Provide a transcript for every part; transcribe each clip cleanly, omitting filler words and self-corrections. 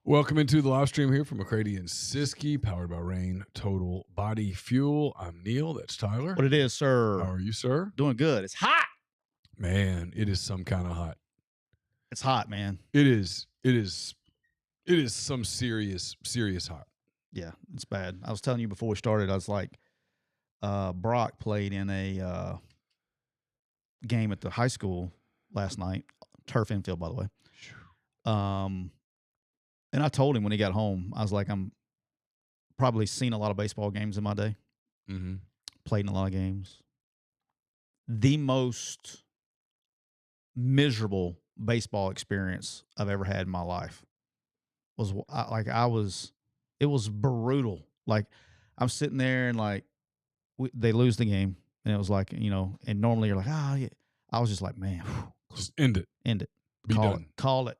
Welcome into the live stream here from McCready and Siskey, powered by Rain Total Body Fuel. I'm Neil. That's Tyler. What it is, sir? How are you, sir? Doing good. It's hot. Man, it is some kind of hot. It's hot, man. It is some serious hot. Yeah, it's bad. I was telling you before we started, I was like, Brock played in a game at the high school last night, turf infield, by the way. And I told him when he got home, I was like, I'm probably seen a lot of baseball games in my day. Mm-hmm. Played in a lot of games. The most miserable baseball experience I've ever had in my life was it was brutal. Like, I'm sitting there and like they lose the game, and it was like, and normally you're like, yeah. I was just like, man, just end it. Be done. Call it.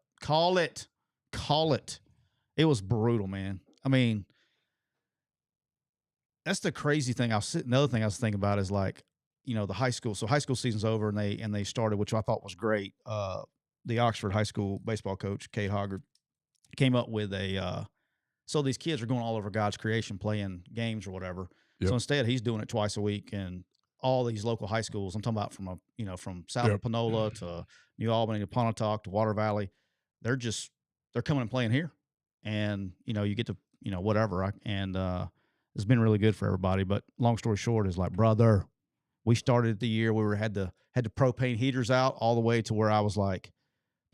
It was brutal, man. I mean, that's the crazy thing. Another thing I was thinking about is like, the high school. So high school season's over, and they started, which I thought was great. The Oxford High School baseball coach, Kate Hoggard, came up with so these kids are going all over God's creation, playing games or whatever. Yep. So instead, he's doing it twice a week, and all these local high schools. I'm talking about from south of Panola to New Albany to Pontotoc to Water Valley. They're coming and playing here, and you get to whatever. It's been really good for everybody. But long story short is like, brother, we started the year we had the propane heaters out all the way to where I was like,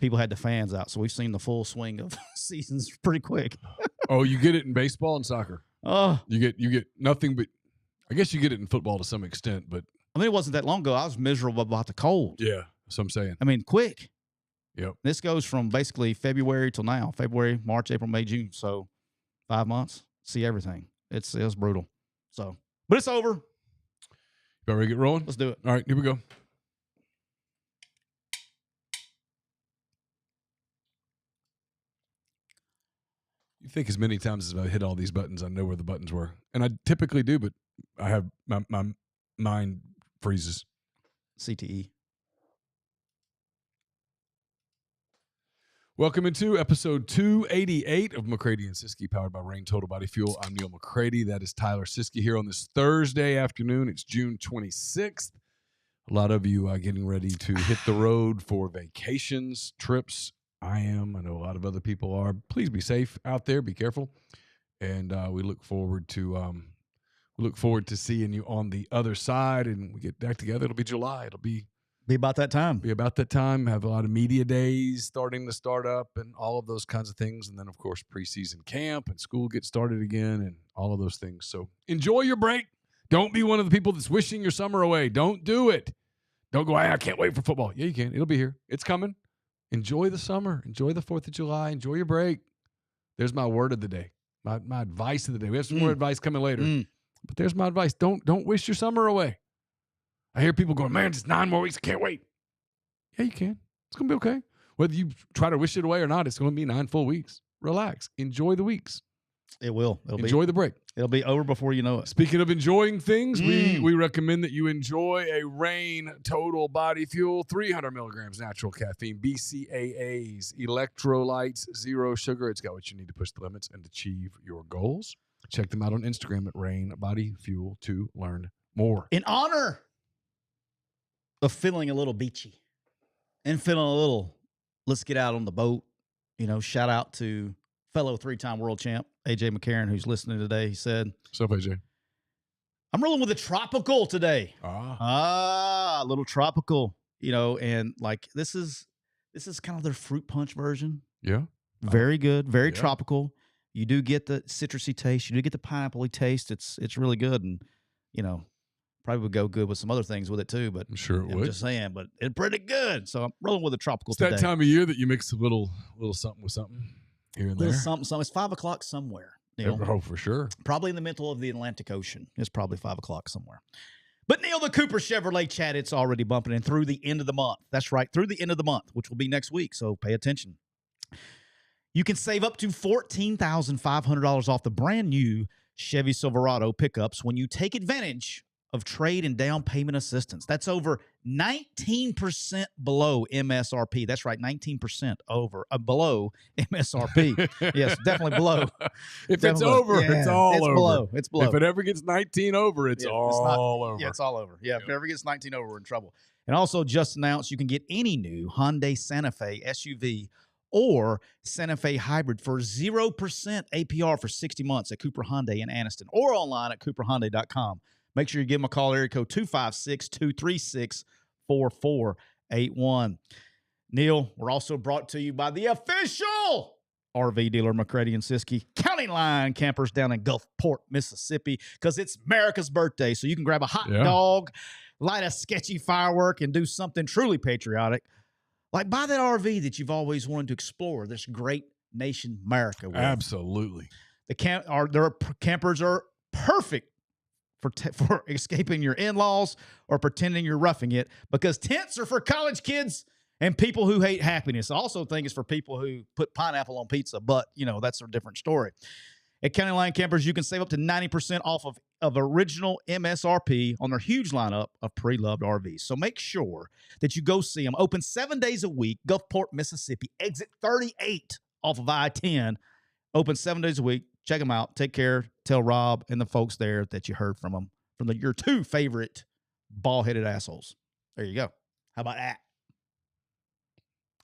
people had the fans out. So we've seen the full swing of seasons pretty quick. Oh, you get it in baseball and soccer. Oh, you get nothing but. I guess you get it in football to some extent, but I mean, it wasn't that long ago. I was miserable about the cold. Yeah, that's what I'm saying. I mean, quick. Yep. This goes from basically February till now. February, March, April, May, June. So 5 months. See everything. It's brutal. So, but it's over. You ready to get rolling? Let's do it. All right, here we go. You think as many times as I hit all these buttons, I know where the buttons were. And I typically do, but I have my mind freezes. CTE. Welcome into episode 288 of McCready and Siskey, powered by Rain Total Body Fuel. I'm Neil McCready. That is Tyler Siskey here on this Thursday afternoon. It's June 26th. A lot of you are getting ready to hit the road for vacations, trips. I am. I know a lot of other people are. Please be safe out there. Be careful. And we look forward to seeing you on the other side. And we get back together. It'll be July. It'll be about that time. Have a lot of media days starting to start up and all of those kinds of things. And then, of course, preseason camp and school gets started again and all of those things. So enjoy your break. Don't be one of the people that's wishing your summer away. Don't do it. Don't go, I can't wait for football. Yeah, you can. It'll be here. It's coming. Enjoy the summer. Enjoy the 4th of July. Enjoy your break. There's my word of the day. My advice of the day. We have some more advice coming later. But there's my advice. Don't wish your summer away. I hear people going, man, just 9 more weeks. I can't wait. Yeah, you can. It's going to be okay. Whether you try to wish it away or not, it's going to be 9 full weeks. Relax. Enjoy the weeks. It will. Enjoy the break. It'll be over before you know it. Speaking of enjoying things, we recommend that you enjoy a Rain Total Body Fuel, 300 milligrams natural caffeine, BCAAs, electrolytes, 0 sugar. It's got what you need to push the limits and achieve your goals. Check them out on Instagram at Rain Body Fuel to learn more. In honor of feeling a little beachy and feeling a little, let's get out on the boat, shout out to fellow 3-time world champ, AJ McCarron, who's listening today. He said, "What's up, AJ? I'm rolling with a tropical today." A little tropical, and like this is kind of their fruit punch version. Yeah. Very good. Very tropical. You do get the citrusy taste. You do get the pineapple-y taste. It's really good. And, probably would go good with some other things with it too, but I'm sure it would. I'm just saying, but it's pretty good. So I'm rolling with a tropical today. It's that time of year that you mix a little something with something here and there. Something. It's 5 o'clock somewhere. Oh, for sure. Probably in the middle of the Atlantic Ocean. It's probably 5 o'clock somewhere. But Neil, the Cooper Chevrolet chat, it's already bumping in through the end of the month. That's right, through the end of the month, which will be next week. So pay attention. You can save up to $14,500 off the brand new Chevy Silverado pickups when you take advantage of trade and down payment assistance. That's over 19% below MSRP. That's right, 19% below MSRP. Yes, definitely below. If Definitely it's below. over, it's all it's over. Below. It's below. If it ever gets 19 over, it's all over. Yeah, it's all over. Yeah, if it ever gets 19 over, we're in trouble. And also just announced you can get any new Hyundai Santa Fe SUV or Santa Fe Hybrid for 0% APR for 60 months at Cooper Hyundai in Anniston or online at cooperhyundai.com. Make sure you give them a call, area code 256-236-4481. Neil, we're also brought to you by the official RV dealer McCready and Siskey, County Line Campers down in Gulfport, Mississippi, because it's America's birthday. So you can grab a hot dog, light a sketchy firework, and do something truly patriotic. Like buy that RV that you've always wanted to explore, this great nation, America. With. Absolutely. Their campers are perfect for escaping your in-laws or pretending you're roughing it, because tents are for college kids and people who hate happiness. I also think it's for people who put pineapple on pizza, but, that's a different story. At County Line Campers, you can save up to 90% off of original MSRP on their huge lineup of pre-loved RVs. So make sure that you go see them. Open 7 days a week, Gulfport, Mississippi, exit 38 off of I-10. Open 7 days a week. Check them out. Take care. Tell Rob and the folks there that you heard from them, your two favorite bald-headed assholes. There you go. How about that?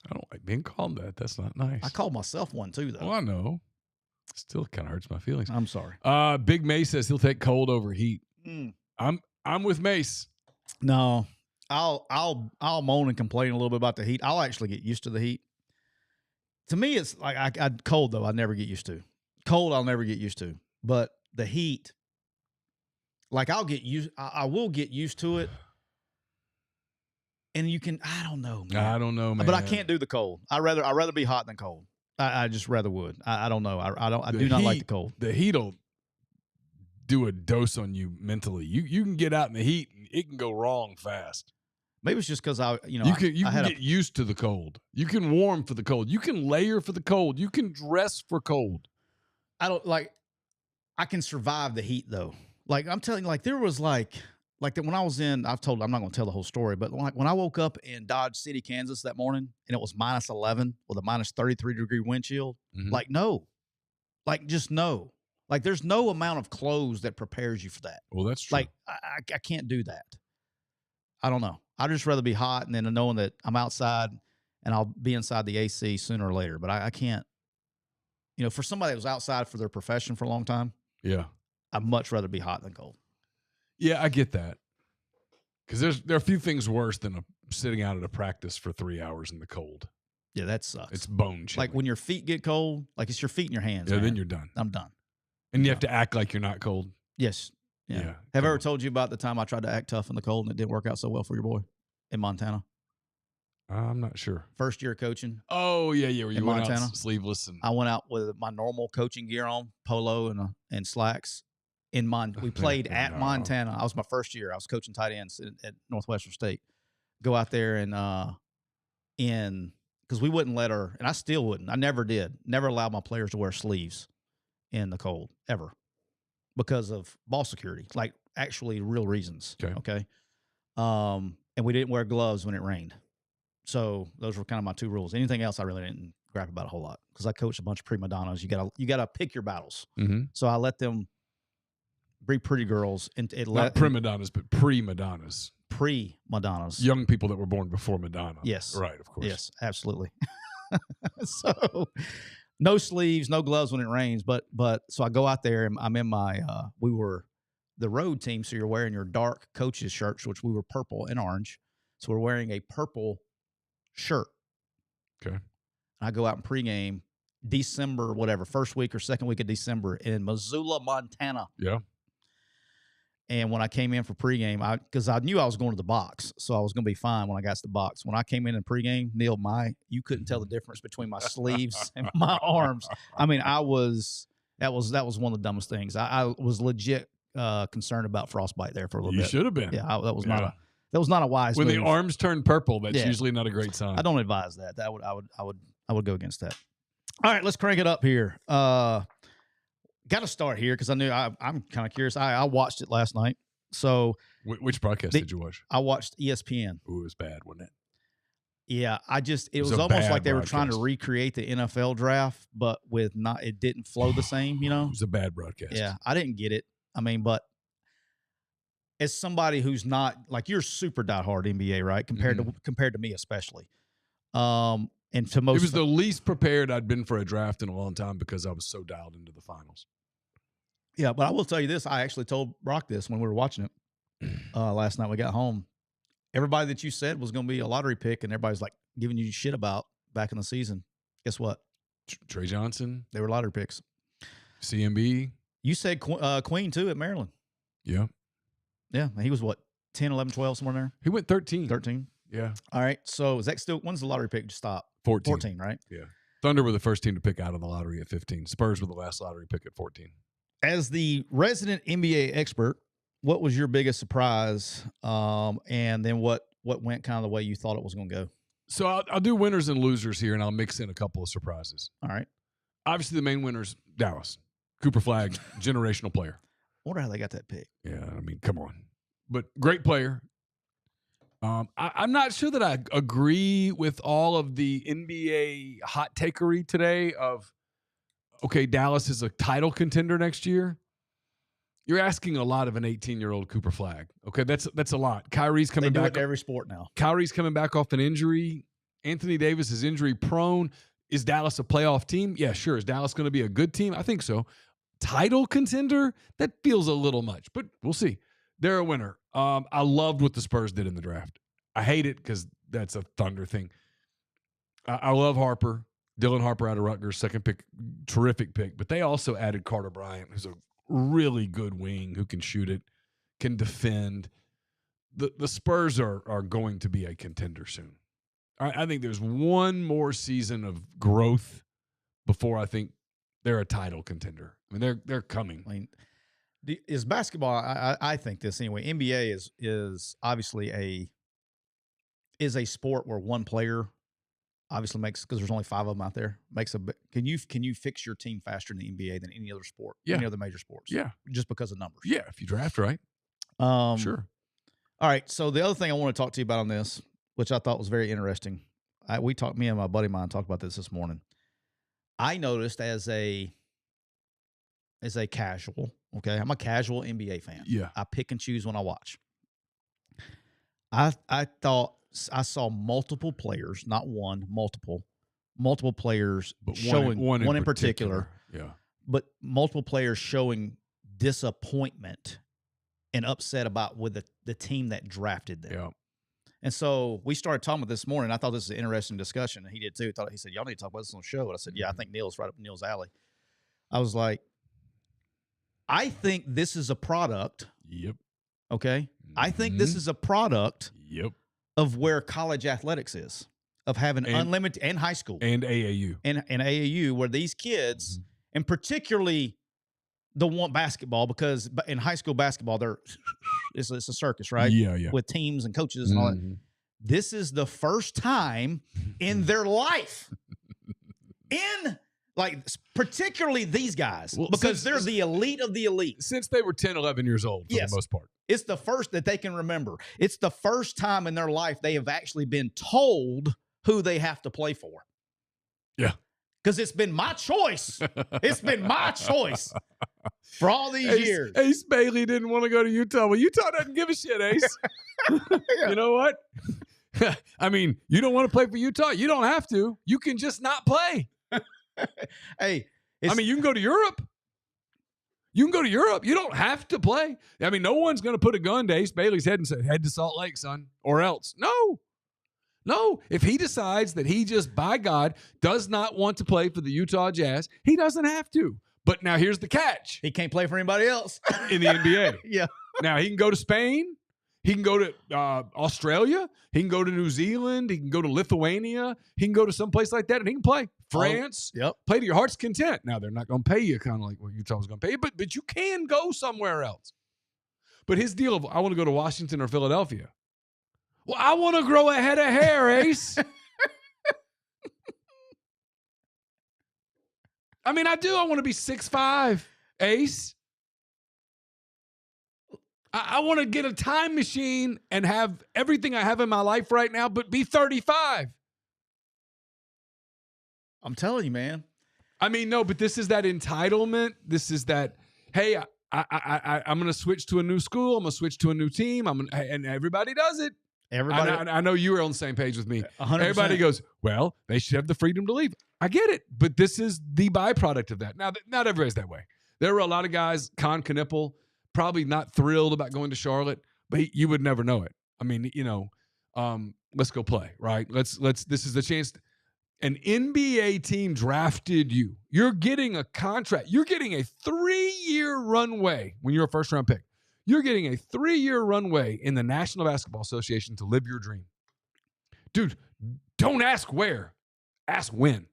I don't like being called that. That's not nice. I called myself one too, though. Well, I know. Still kind of hurts my feelings. I'm sorry. Big Mace says he'll take cold over heat. I'm with Mace. No, I'll moan and complain a little bit about the heat. I'll actually get used to the heat. To me, it's like cold though. I never get used to cold. I'll never get used to, but the heat, like I will get used to it. And you can, I don't know, man. But I can't do the cold. I'd rather be hot than cold. I just rather would. I don't know. I do not like the cold. The heat will do a dose on you mentally. You can get out in the heat and it can go wrong fast. Maybe it's just because you can get used to the cold. You can warm for the cold. You can layer for the cold. You can dress for cold. I can survive the heat though. Like I'm telling you, like there was like that when I was in, I'm not going to tell the whole story, but when I woke up in Dodge City, Kansas that morning and it was minus 11 with a minus 33-degree wind chill, just no. Like there's no amount of clothes that prepares you for that. Well, that's true. Like I can't do that. I don't know. I'd just rather be hot and then knowing that I'm outside and I'll be inside the AC sooner or later. But I can't, for somebody that was outside for their profession for a long time. Yeah. I'd much rather be hot than cold. Yeah, I get that. Because there are a few things worse than sitting out at a practice for 3 hours in the cold. Yeah, that sucks. It's bone chilling. Like when your feet get cold, like it's your feet and your hands. Yeah, man. then you're done. I'm done. And you have to act like you're not cold. Yes. Yeah. Have I ever told you about the time I tried to act tough in the cold and it didn't work out so well for your boy in Montana? I'm not sure. First year coaching. Oh, yeah. Where you went Montana. Out sleeveless. I went out with my normal coaching gear on, polo and slacks. We played at Montana. I was my first year. I was coaching tight ends at Northwestern State. Go out there and because we wouldn't let her, and I still wouldn't. I never did. Never allowed my players to wear sleeves in the cold ever because of ball security, like actually real reasons. Okay. And we didn't wear gloves when it rained. So those were kind of my two rules. Anything else, I really didn't grab about a whole lot because I coached a bunch of prima donnas. You gotta pick your battles. Mm-hmm. So I let them be pretty girls and not prima donnas, but pre-Madonnas. Pre-Madonnas. Young people that were born before Madonna. Yes. Right, of course. Yes, absolutely. So no sleeves, no gloves when it rains. But so I go out there and I'm in my we were the road team, so you're wearing your dark coaches shirts, which we were purple and orange. So we're wearing a purple shirt. Okay. And I go out in pregame December, whatever, first week or second week of December in Missoula, Montana. Yeah. And when I came in for pregame, because I knew I was going to the box, so I was going to be fine when I got to the box. When I came in pregame, Neil, you couldn't tell the difference between my sleeves and my arms. I mean, that was one of the dumbest things. I was legit concerned about frostbite there for a little bit. You should have been. Yeah, that was not a wise when move. the arms turn purple, that's usually not a great sign. I don't advise that. I would go against that. All right, let's crank it up here. Got to start here because I knew I'm kind of curious. I watched it last night. So Which broadcast did you watch? I watched ESPN. Ooh, it was bad, wasn't it? Yeah, it was a almost bad like they were trying to broadcast. recreate the NFL draft, but it didn't flow the same, you know? It was a bad broadcast. Yeah, I didn't get it. I mean, but as somebody who's not like you're super diehard NBA, right? Compared to me especially. And to most, it was the least prepared I'd been for a draft in a long time because I was so dialed into the finals. Yeah, but I will tell you this: I actually told Brock this when we were watching it last night. We got home. Everybody that you said was going to be a lottery pick, and everybody's like giving you shit about back in the season. Guess what? Trey Johnson. They were lottery picks. CMB. You said Queen too at Maryland. Yeah. Yeah, he was what 10, 11, 12 somewhere there. He went 13. 13. Yeah. All right. So is that still when's the lottery pick stop? 14. 14, right? Yeah. Thunder were the first team to pick out of the lottery at 15. Spurs were the last lottery pick at 14. As the resident NBA expert, what was your biggest surprise? And then what went kind of the way you thought it was going to go? So I'll do winners and losers here, and I'll mix in a couple of surprises. All right. Obviously, the main winner's Dallas. Cooper Flagg, generational player. I wonder how they got that pick. Yeah, I mean, come on. But great player. I'm not sure that I agree with all of the NBA hot takery today of, okay, Dallas is a title contender next year. You're asking a lot of an 18-year-old Cooper Flagg. Okay, that's a lot. Kyrie's coming back. They do it in every sport now. Kyrie's coming back off an injury. Anthony Davis is injury prone. Is Dallas a playoff team? Yeah, sure. Is Dallas going to be a good team? I think so. Title contender? That feels a little much, but we'll see. They're a winner. I loved what the Spurs did in the draft. I hate it because that's a Thunder thing. I love Harper. Dylan Harper out of Rutgers, second pick, terrific pick. But they also added Carter Bryant, who's a really good wing who can shoot it, can defend. The Spurs are going to be a contender soon. I think there's one more season of growth before I think they're a title contender. I mean, they're coming. I mean, is basketball? I think this anyway. NBA is obviously a sport where one player obviously makes, because there's only 5 of them out there, makes a. Can you fix your team faster in the NBA than any other sport? Yeah. Any other major sports? Yeah, just because of numbers. Yeah, if you draft right. Sure. All right. So the other thing I want to talk to you about on this, which I thought was very interesting, me and my buddy of mine talked about this morning. I noticed as a casual, okay, I'm a casual NBA fan. Yeah, I pick and choose when I watch. I thought I saw multiple players, not one, multiple players, but showing one in particular. Yeah, but multiple players showing disappointment and upset about with the team that drafted them. Yeah. And so we started talking about this morning. I thought this was an interesting discussion, and he did too. He said, y'all need to talk about this on the show. And I said, yeah, I think Neil's right up Neil's alley. I was like, I think this is a product. Yep. Okay? I think this is a product of where college athletics is, of having unlimited, and high school. And AAU. And AAU, where these kids, and particularly the one basketball, because in high school basketball, it's a circus, right? Yeah. With teams and coaches and all that. This is the first time in their life, particularly these guys, because they're the elite of the elite. Since they were 10, 11 years old, for the most part. It's the first that they can remember. It's the first time in their life they have actually been told who they have to play for. Yeah. Because it's been my choice. It's been my choice for all these years. Ace Bailey didn't want to go to Utah. Well, Utah doesn't give a shit, Ace. You know what? I mean, you don't want to play for Utah? You don't have to. You can just not play. Hey. I mean, you can go to Europe. You don't have to play. I mean, no one's going to put a gun to Ace Bailey's head and say, head to Salt Lake, son, or else. No. If he decides that he just, by God, does not want to play for the Utah Jazz, he doesn't have to. But now here's the catch. He can't play for anybody else. In the NBA. Yeah. Now he can go to Spain. He can go to Australia. He can go to New Zealand. He can go to Lithuania. He can go to some place like that, and he can play. France. Play to your heart's content. Now, they're not going to pay you kind of like what Utah was going to pay you, but you can go somewhere else. But his deal of, I want to go to Washington or Philadelphia. Well, I want to grow a head of hair, Ace. I mean, I do. I want to be 6'5", Ace. I want to get a time machine and have everything I have in my life right now, but be 35. I'm telling you, man. I mean, no, but this is that entitlement. This is that, hey, I'm going to switch to a new school. I'm going to switch to a new team. And everybody does it. Everybody, I know you were on the same page with me. 100%. Everybody goes, well, they should have the freedom to leave. I get it, but this is the byproduct of that. Now, not everybody's that way. There were a lot of guys, Con Knipple, probably not thrilled about going to Charlotte, but you would never know it. I mean, let's go play, right? This is the chance. An NBA team drafted you. You're getting a contract. You're getting a 3-year runway when you're a first-round pick. You're getting a 3-year runway in the National Basketball Association to live your dream. Dude, don't ask where. Ask when.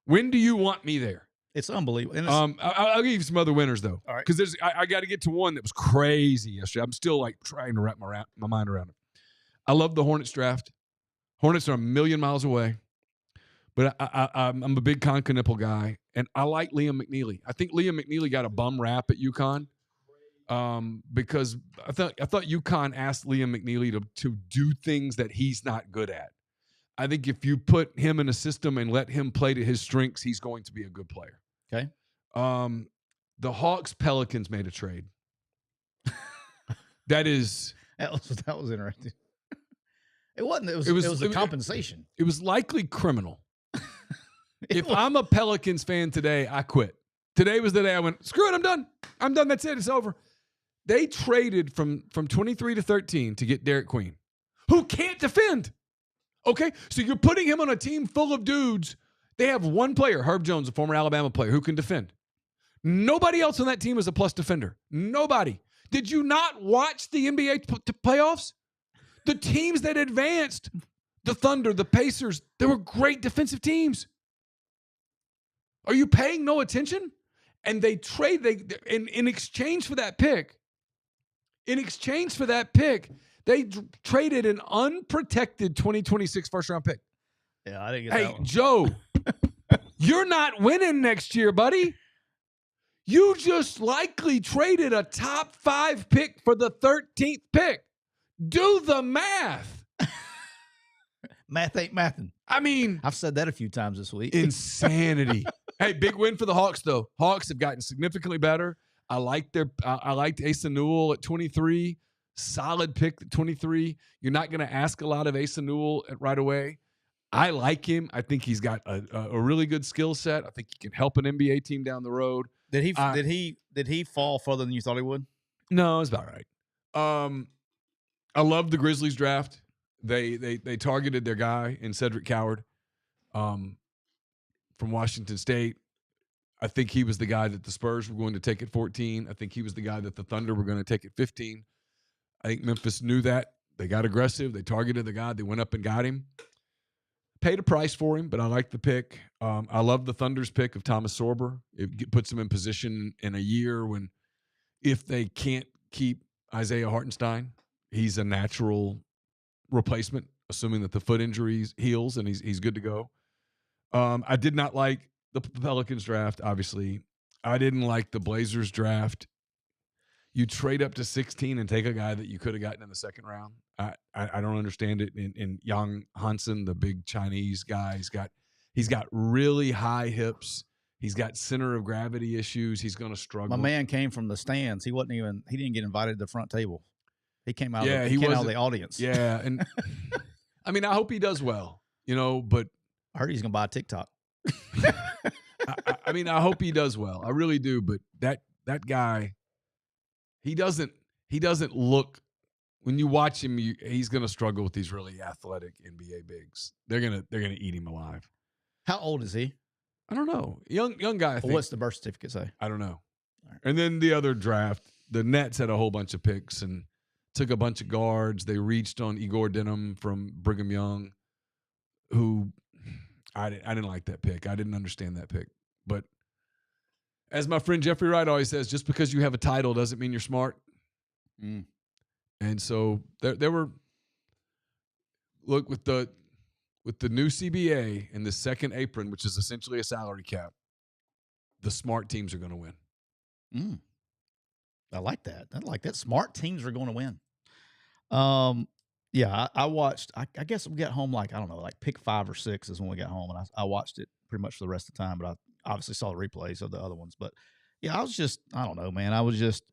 When do you want me there? It's unbelievable. And I'll give you some other winners, though. All right. Because I got to get to one that was crazy yesterday. I'm still like trying to wrap my mind around it. I love the Hornets draft. Hornets are a million miles away. But I'm a big Con Knipple guy, and I like Liam McNeely. I think Liam McNeely got a bum rap at UConn because I thought UConn asked Liam McNeely to do things that he's not good at. I think if you put him in a system and let him play to his strengths, he's going to be a good player. Okay. The Hawks Pelicans made a trade. That was interesting. It wasn't. It was a compensation. It was likely criminal. If I'm a Pelicans fan today, I quit. Today was the day I went, screw it, I'm done. I'm done. That's it. It's over. They traded from 23 to 13 to get Derek Queen, who can't defend. Okay? So you're putting him on a team full of dudes. They have one player, Herb Jones, a former Alabama player, who can defend. Nobody else on that team is a plus defender. Nobody. Did you not watch the NBA playoffs? The teams that advanced, the Thunder, the Pacers, they were great defensive teams. Are you paying no attention? And they in exchange for that pick, they traded an unprotected 2026 first-round pick. Yeah, I didn't get that one. Hey, Joe, you're not winning next year, buddy. You just likely traded a top 5 pick for the 13th pick. Do the math. Math ain't mathin'. I mean, I've said that a few times this week. Insanity. Hey, big win for the Hawks, though. Hawks have gotten significantly better. I liked Asa Newell at 23. Solid pick at 23. You're not going to ask a lot of Asa Newell right away. I like him. I think he's got a really good skill set. I think he can help an NBA team down the road. Did he fall further than you thought he would? No, it's about right. I love the Grizzlies draft. They targeted their guy in Cedric Coward from Washington State. I think he was the guy that the Spurs were going to take at 14. I think he was the guy that the Thunder were going to take at 15. I think Memphis knew that. They got aggressive. They targeted the guy. They went up and got him. Paid a price for him, but I like the pick. I love the Thunder's pick of Thomas Sorber. It puts them in position in a year when if they can't keep Isaiah Hartenstein, he's a natural replacement, assuming that the foot injury heals and he's good to go. I did not like the Pelicans draft, obviously. I didn't like the Blazers draft. You trade up to 16 and take a guy that you could have gotten in the second round. I don't understand it. In Yang Hansen, the big Chinese guy, he's got really high hips. He's got center of gravity issues. He's going to struggle. My man came from the stands. He didn't get invited to the front table. He came out. He came out of the audience. Yeah, and I mean, I hope he does well. But I heard he's going to buy a TikTok. I mean, I hope he does well. I really do. But that guy, he doesn't look. When you watch him, he's going to struggle with these really athletic NBA bigs. They're gonna eat him alive. How old is he? I don't know. Young guy. I think. What's the birth certificate say? I don't know. Right. And then the other draft, the Nets had a whole bunch of picks and took a bunch of guards. They reached on Igor Denham from Brigham Young, who I didn't like that pick. I didn't understand that pick. But as my friend Jeffrey Wright always says, just because you have a title doesn't mean you're smart. Mm. And so there were with the new CBA and the second apron, which is essentially a salary cap, the smart teams are going to win. Mm. I like that. I like that. Smart teams are going to win. Yeah, I watched. I guess we got home like I don't know, like pick 5 or 6 is when we got home, and I watched it pretty much for the rest of the time. But I obviously saw the replays of the other ones. But yeah, I don't know, man. I was just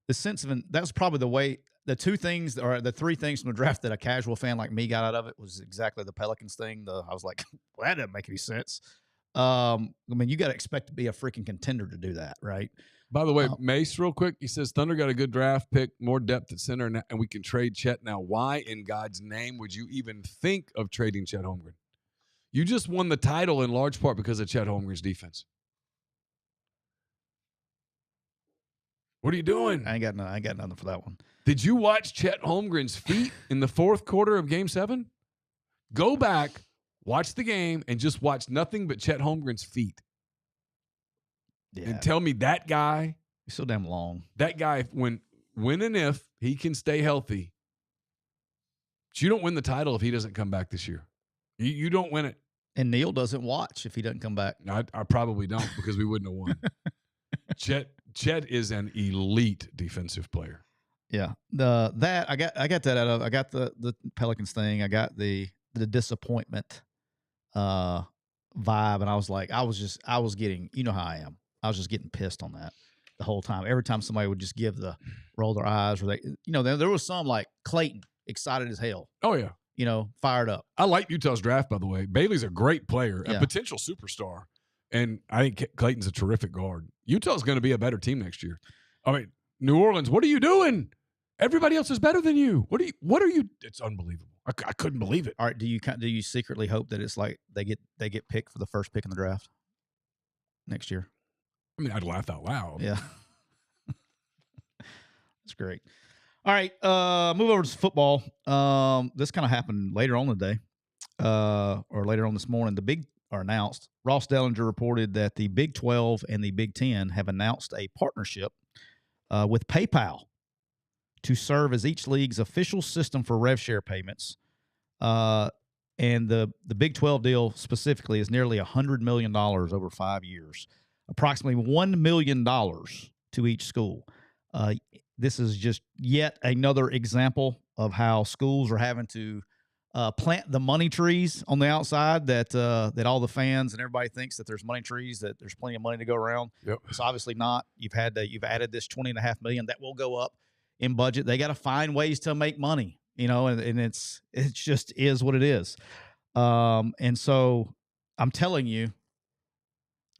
the sense of that was probably the way. The 2 things or the 3 things from the draft that a casual fan like me got out of it was exactly the Pelicans thing. I was like, well, that doesn't make any sense. I mean, you got to expect to be a freaking contender to do that, right? By the way, Mace, real quick, he says Thunder got a good draft pick, more depth at center, and we can trade Chet now. Why in God's name would you even think of trading Chet Holmgren? You just won the title in large part because of Chet Holmgren's defense. What are you doing? I ain't got nothing for that one. Did you watch Chet Holmgren's feet in the 4th quarter of Game 7? Go back, watch the game, and just watch nothing but Chet Holmgren's feet. Yeah. And tell me that guy. He's so damn long. That guy, when and if he can stay healthy, but you don't win the title if he doesn't come back this year. You don't win it. And Neil doesn't watch if he doesn't come back. I probably don't because we wouldn't have won. Chet is an elite defensive player. Yeah. I got that out of. I got the Pelicans thing. I got the disappointment vibe, and I was like, I was getting, you know how I am. I was just getting pissed on that the whole time. Every time somebody would just give the roll their eyes, or there was some like Clayton excited as hell. Oh yeah, fired up. I like Utah's draft, by the way. Bailey's a great player, a potential superstar, and I think Clayton's a terrific guard. Utah's going to be a better team next year. I mean, New Orleans, what are you doing? Everybody else is better than you. What are you? It's unbelievable. I couldn't believe it. All right, do you secretly hope that it's like they get picked for the first pick in the draft next year? I mean, I'd laugh out loud. Yeah. That's great. All right, move over to football. This kind of happened later on in the day, or later on this morning. The big are announced. Ross Dellinger reported that the Big 12 and the Big 10 have announced a partnership with PayPal to serve as each league's official system for rev share payments. And the Big 12 deal specifically is nearly $100 million over 5 years, approximately $1 million to each school. This is just yet another example of how schools are having to plant the money trees on the outside that all the fans and everybody thinks that there's money trees, that there's plenty of money to go around. Yep. It's obviously not. You've added this $20.5 million that will go up in budget. They got to find ways to make money, and it just is what it is. And so I'm telling you,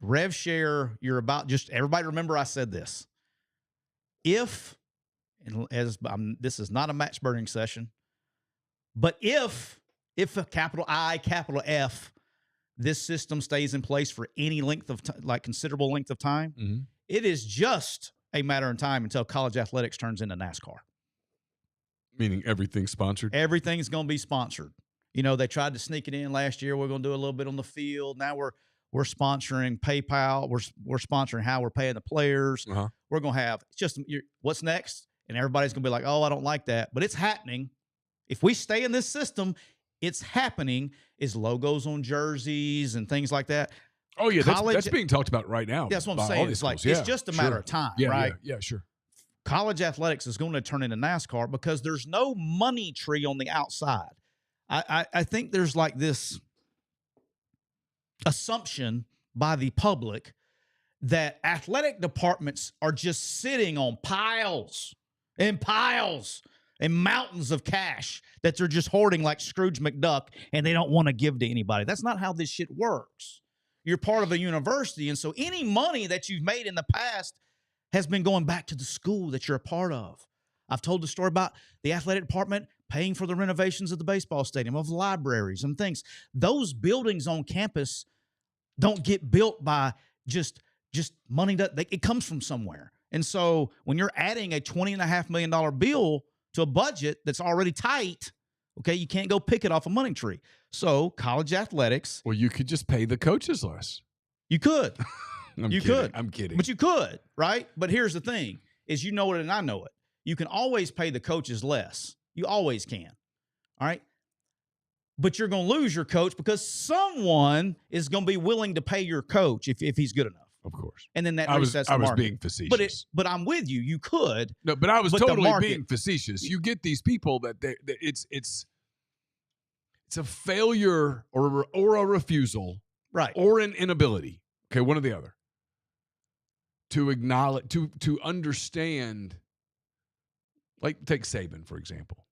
rev share, you're about just everybody remember I said this. This is not a match burning session, but if a capital I, capital F, this system stays in place for any length of considerable length of time, mm-hmm. It is just a matter of time until college athletics turns into NASCAR. Meaning everything's sponsored? Everything's going to be sponsored. They tried to sneak it in last year. We're going to do a little bit on the field. Now we're sponsoring PayPal. We're sponsoring how we're paying the players. Uh-huh. We're going to have what's next? And everybody's going to be like, oh, I don't like that. But it's happening. If we stay in this system, it's happening. Is logos on jerseys and things like that. Oh, yeah, that's being talked about right now. That's what I'm saying. It's it's just a matter of time, right? Yeah, sure. College athletics is going to turn into NASCAR because there's no money tree on the outside. I think there's like this assumption by the public that athletic departments are just sitting on piles and mountains of cash that they're just hoarding like Scrooge McDuck and they don't want to give to anybody. That's not how this shit works. You're part of a university, and so any money that you've made in the past has been going back to the school that you're a part of. I've told the story about the athletic department paying for the renovations of the baseball stadium, of libraries and things. Those buildings on campus don't get built by just money. It comes from somewhere. And so when you're adding a $20.5 million bill to a budget that's already tight, okay, you can't go pick it off a money tree. So college athletics. Well, you could just pay the coaches less. You could. I'm kidding. But you could, right? But here's the thing, is you know it and I know it. You can always pay the coaches less. You always can. All right? But you're going to lose your coach because someone is going to be willing to pay your coach if he's good enough. Of course. And then that I resets the market. was being facetious. But I'm with you. You could. No, but I was but the totally market- being facetious. You get these people that it's a failure or a refusal, Right. or an inability. Okay, one or the other. To acknowledge, to understand. Like, take Saban, for example.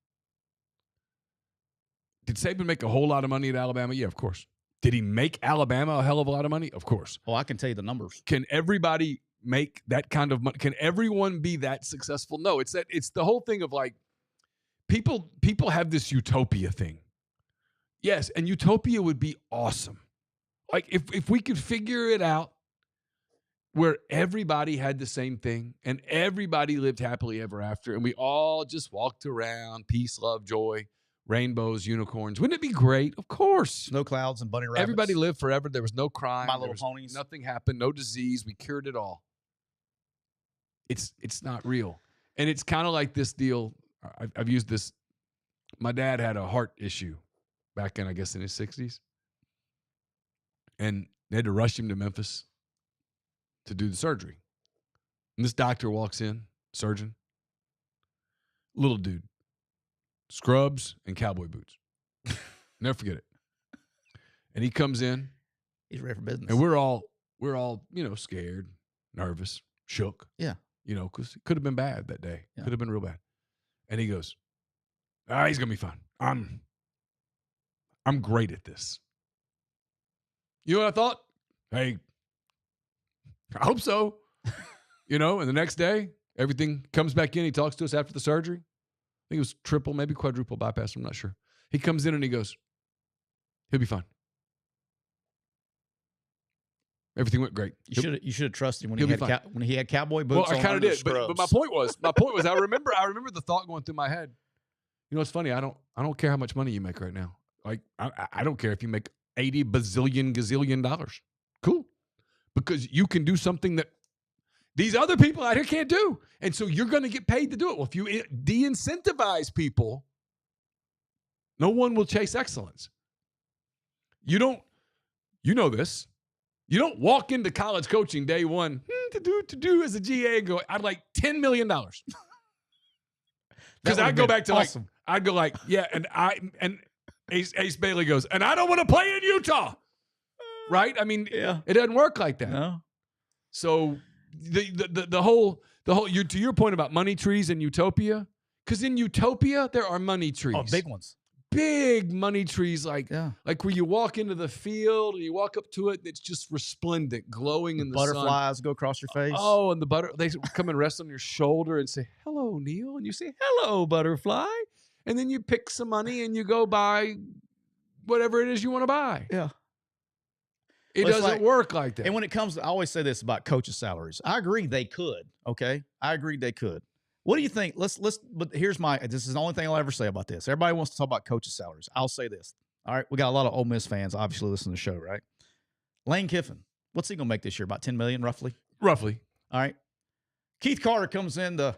Did Saban make a whole lot of money at Alabama? Yeah, of course. Did he make Alabama a hell of a lot of money? Of course. Oh, I can tell you the numbers. Can everybody make that kind of money? Can everyone be that successful? No, it's the whole thing of like, people have this utopia thing. Yes, and utopia would be awesome. Like, if we could figure it out where everybody had the same thing and everybody lived happily ever after and we all just walked around, peace, love, joy, rainbows, unicorns. Wouldn't it be great? Of course. Snow clouds and bunny rabbits. Everybody lived forever. There was no crime. My Little Ponies. Nothing happened. No disease. We cured it all. It's not real. And it's kind of like this deal. I've used this. My dad had a heart issue back in, I guess, in his 60s. And they had to rush him to Memphis to do the surgery. And this doctor walks in, surgeon, little dude, scrubs and cowboy boots. Never forget it. And he comes in. He's ready for business. And we're all, scared, nervous, shook. Yeah. Because it could have been bad that day. Yeah. Could have been real bad. And he goes, he's going to be fine. I'm great at this. You know what I thought? Hey, I hope so. And the next day, everything comes back in. He talks to us after the surgery. I think it was triple, maybe quadruple bypass. I'm not sure. He comes in and he goes, he'll be fine. Everything went great. You should have trusted him when he had cowboy boots. Well, I kind of did, but my point was, I remember the thought going through my head. It's funny. I don't care how much money you make right now. Like, I don't care if you make 80 bazillion gazillion dollars. Cool. Because you can do something that these other people out here can't do. And so you're going to get paid to do it. Well, if you de-incentivize people, no one will chase excellence. You know this. You don't walk into college coaching day one to do as a GA and go, I'd like $10 million. Because I'd go back to awesome. And Ace Bailey goes, and I don't want to play in Utah. Right? I mean, yeah. It doesn't work like that. No. So the whole to your point about money trees and utopia, because in utopia there are money trees. Oh, big ones. Big money trees, like where you walk into the field and you walk up to it, and it's just resplendent, glowing in the sun. Butterflies go across your face. Oh, and they come and rest on your shoulder and say, "Hello, Neil," and you say, "Hello, butterfly," and then you pick some money and you go buy whatever it is you want to buy. Yeah. It doesn't work like that. And when it comes to, I always say this about coaches' salaries. I agree they could. Okay. I agree they could. What do you think? But this is the only thing I'll ever say about this. Everybody wants to talk about coaches' salaries. I'll say this. All right. We got a lot of Ole Miss fans obviously listening to the show, right? Lane Kiffin. What's he going to make this year? About $10 million roughly? Roughly. All right. Keith Carter comes into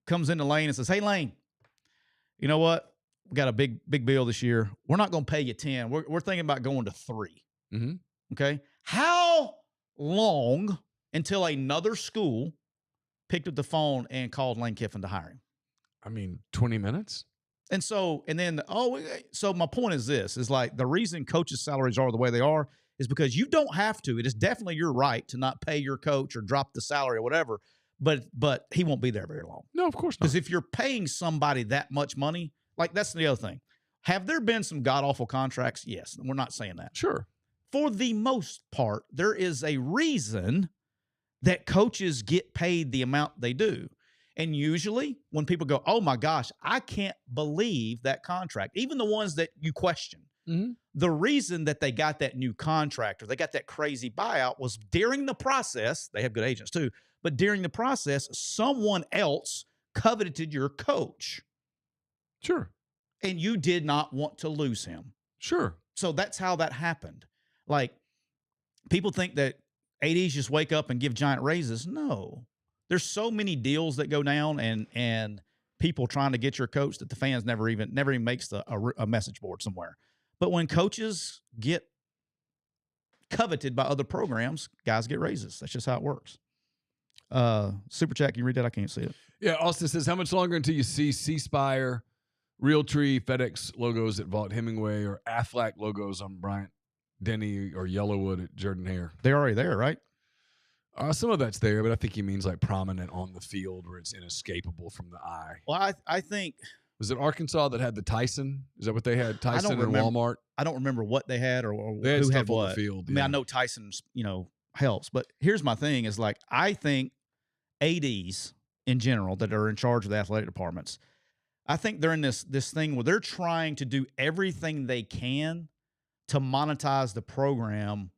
Lane and says, "Hey, Lane, you know what? We got a big bill this year. We're not going to pay you 10. We're thinking about going to 3. Mm-hmm. Okay. How long until another school picked up the phone and called Lane Kiffin to hire him? I mean, 20 minutes. So my point is this, is like the reason coaches' salaries are the way they are is because you don't have to. It is definitely your right to not pay your coach or drop the salary or whatever, but he won't be there very long. No, of course not. Because if you're paying somebody that much money, like that's the other thing. Have there been some god-awful contracts? Yes. We're not saying that. Sure. For the most part, there is a reason that coaches get paid the amount they do. And usually when people go, "Oh my gosh, I can't believe that contract," even the ones that you question, the reason that they got that new contract or they got that crazy buyout was during the process, they have good agents too, but during the process, someone else coveted your coach. Sure. And you did not want to lose him. Sure. So that's how that happened. Like, people think that ADs just wake up and give giant raises. No. There's so many deals that go down and people trying to get your coach that the fans never even makes a message board somewhere. But when coaches get coveted by other programs, guys get raises. That's just how it works. Super chat, can you read that? I can't see it. Yeah, Austin says, how much longer until you see C-Spire, Realtree, FedEx logos at Vaught Hemingway, or Aflac logos on Bryant Denny or Yellowwood at Jordan Hare? They're already there, right? Some of that's there, but I think he means like prominent on the field where it's inescapable from the eye. Well, I think... Was it Arkansas that had the Tyson? Is that what they had? Tyson and Walmart? I don't remember what they had or they had who had on what. The field. I mean, I know Tyson's, helps. But here's my thing is like, I think ADs in general that are in charge of the athletic departments, I think they're in this thing where they're trying to do everything they can to monetize the program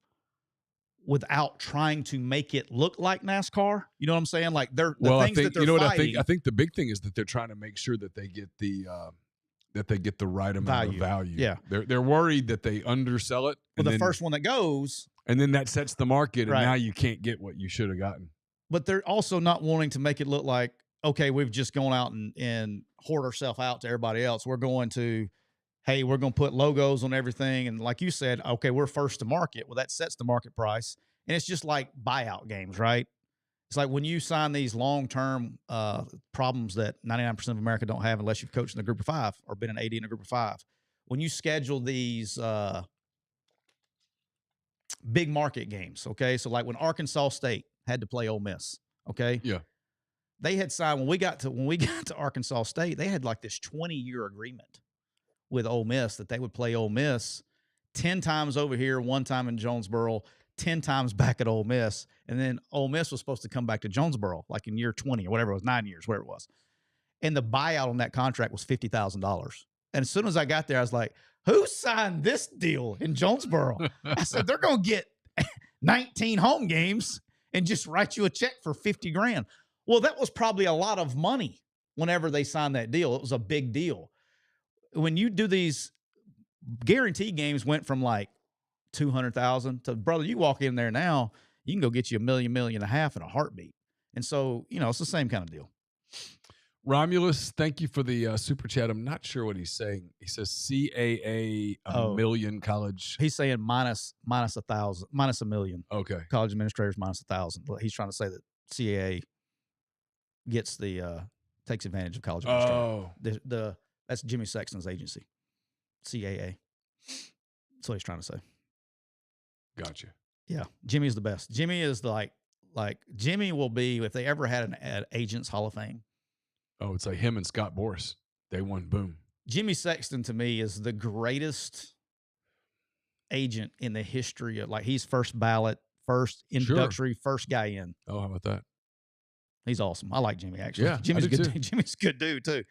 without trying to make it look like NASCAR. You know what I'm saying? Like things that they're fighting. I think the big thing is that they're trying to make sure that they get the right amount of value. Yeah. They're worried that they undersell it. Well, the first one that goes. And then that sets the market, right. And now you can't get what you should have gotten. But they're also not wanting to make it look like, okay, we've just gone out and hoard ourselves out to everybody else. We're going to, hey, we're going to put logos on everything. And like you said, okay, we're first to market. Well, that sets the market price. And it's just like buyout games, right? It's like when you sign these long-term problems that 99% of America don't have unless you've coached in a group of 5 or been an AD in a group of 5. When you schedule these big market games, okay? So like when Arkansas State had to play Ole Miss, okay? Yeah. They had signed, when we got to Arkansas State, they had like this 20-year agreement with Ole Miss that they would play Ole Miss 10 times over here, 1 time in Jonesboro, 10 times back at Ole Miss. And then Ole Miss was supposed to come back to Jonesboro like in year 20 or whatever it was, 9 years, whatever it was. And the buyout on that contract was $50,000. And as soon as I got there, I was like, who signed this deal in Jonesboro? I said, they're going to get 19 home games and just write you a check for $50,000. Well, that was probably a lot of money whenever they signed that deal. It was a big deal. When you do these guarantee games went from like 200,000 to, brother, you walk in there now, you can go get you $1 million and a half in a heartbeat. And so, it's the same kind of deal. Romulus, thank you for the super chat. I'm not sure what he's saying. He says CAA million college. He's saying minus 1,000, minus $1 million. Okay. College administrators minus 1,000. He's trying to say that CAA gets takes advantage of college administrators. Oh. That's Jimmy Sexton's agency. CAA. That's what he's trying to say. Gotcha. Yeah. Jimmy's the best. Jimmy is like Jimmy will be, if they ever had an agent's Hall of Fame. Oh, it's like him and Scott Boras. They won, boom. Jimmy Sexton to me is the greatest agent in the history of, like, he's first ballot, first introductory, first guy in. Oh, how about that? He's awesome. I like Jimmy, actually. Yeah, Jimmy's good. Jimmy's a good dude too.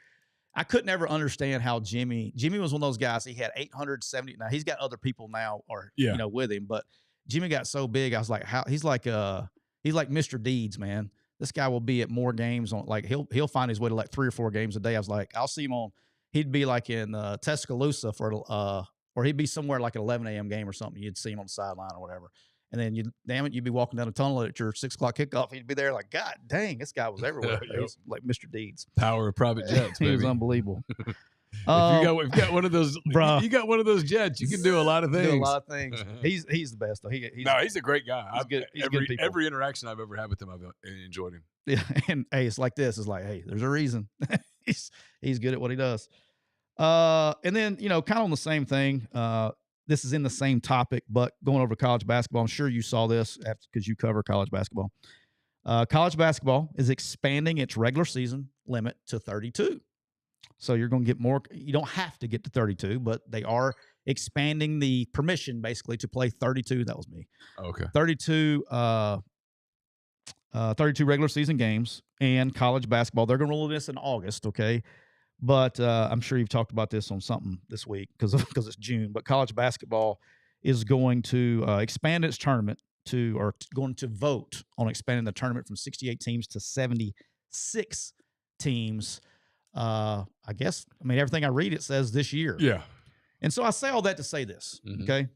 I could never understand how Jimmy was one of those guys. He had 870. Now he's got other people now, with him, but Jimmy got so big. I was like, how he's like Mr. Deeds, man. This guy will be at more games on, like, he'll find his way to like 3 or 4 games a day. I was like, I'll see him on. He'd be like in Tuscaloosa or he'd be somewhere like an 11 a.m. game or something. You'd see him on the sideline or whatever. And then you'd be walking down the tunnel at your 6 o'clock kickoff. He'd be there like, God dang, this guy was everywhere. He's like Mr. Deeds. Power of private jets, baby. He was unbelievable. If you got one of those, bro, you got one of those jets, you can do a lot of things. Do a lot of things. He's the best though. He's a great guy. He's good. He's good people. Every interaction I've ever had with him, I've enjoyed him. Yeah, and hey, it's like this. It's like, hey, there's a reason. he's good at what he does. And then kind of on the same thing. This is in the same topic, but going over to college basketball. I'm sure you saw this because you cover college basketball. College basketball is expanding its regular season limit to 32. So you're going to get more. You don't have to get to 32, but they are expanding the permission basically to play 32. That was me. Okay. 32 regular season games and college basketball. They're going to roll this in August, okay? But I'm sure you've talked about this on something this week because it's June. But college basketball is going to expand its tournament going to vote on expanding the tournament from 68 teams to 76 teams. Everything I read, it says this year. Yeah. And so I say all that to say this, okay?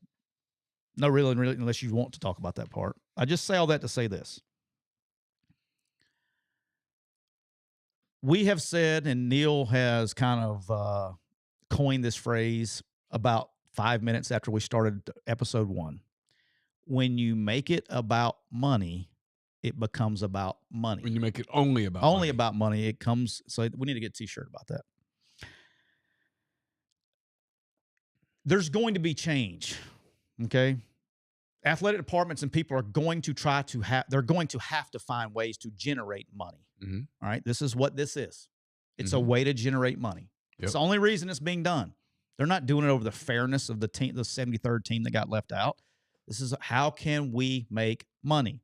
No, really, unless you want to talk about that part. I just say all that to say this. We have said, and Neil has kind of coined this phrase about 5 minutes after we started episode 1. when you make it about money, it becomes about money. When you make it only about money. About money, it comes. So we need to get a T-shirt about that. There's going to be change, okay? Athletic departments and people are going to try to they're going to have to find ways to generate money. Mm-hmm. All right, this is what this is. It's a way to generate money. Yep. It's the only reason it's being done. They're not doing it over the fairness of the team, the 73rd team that got left out. This is how can we make money?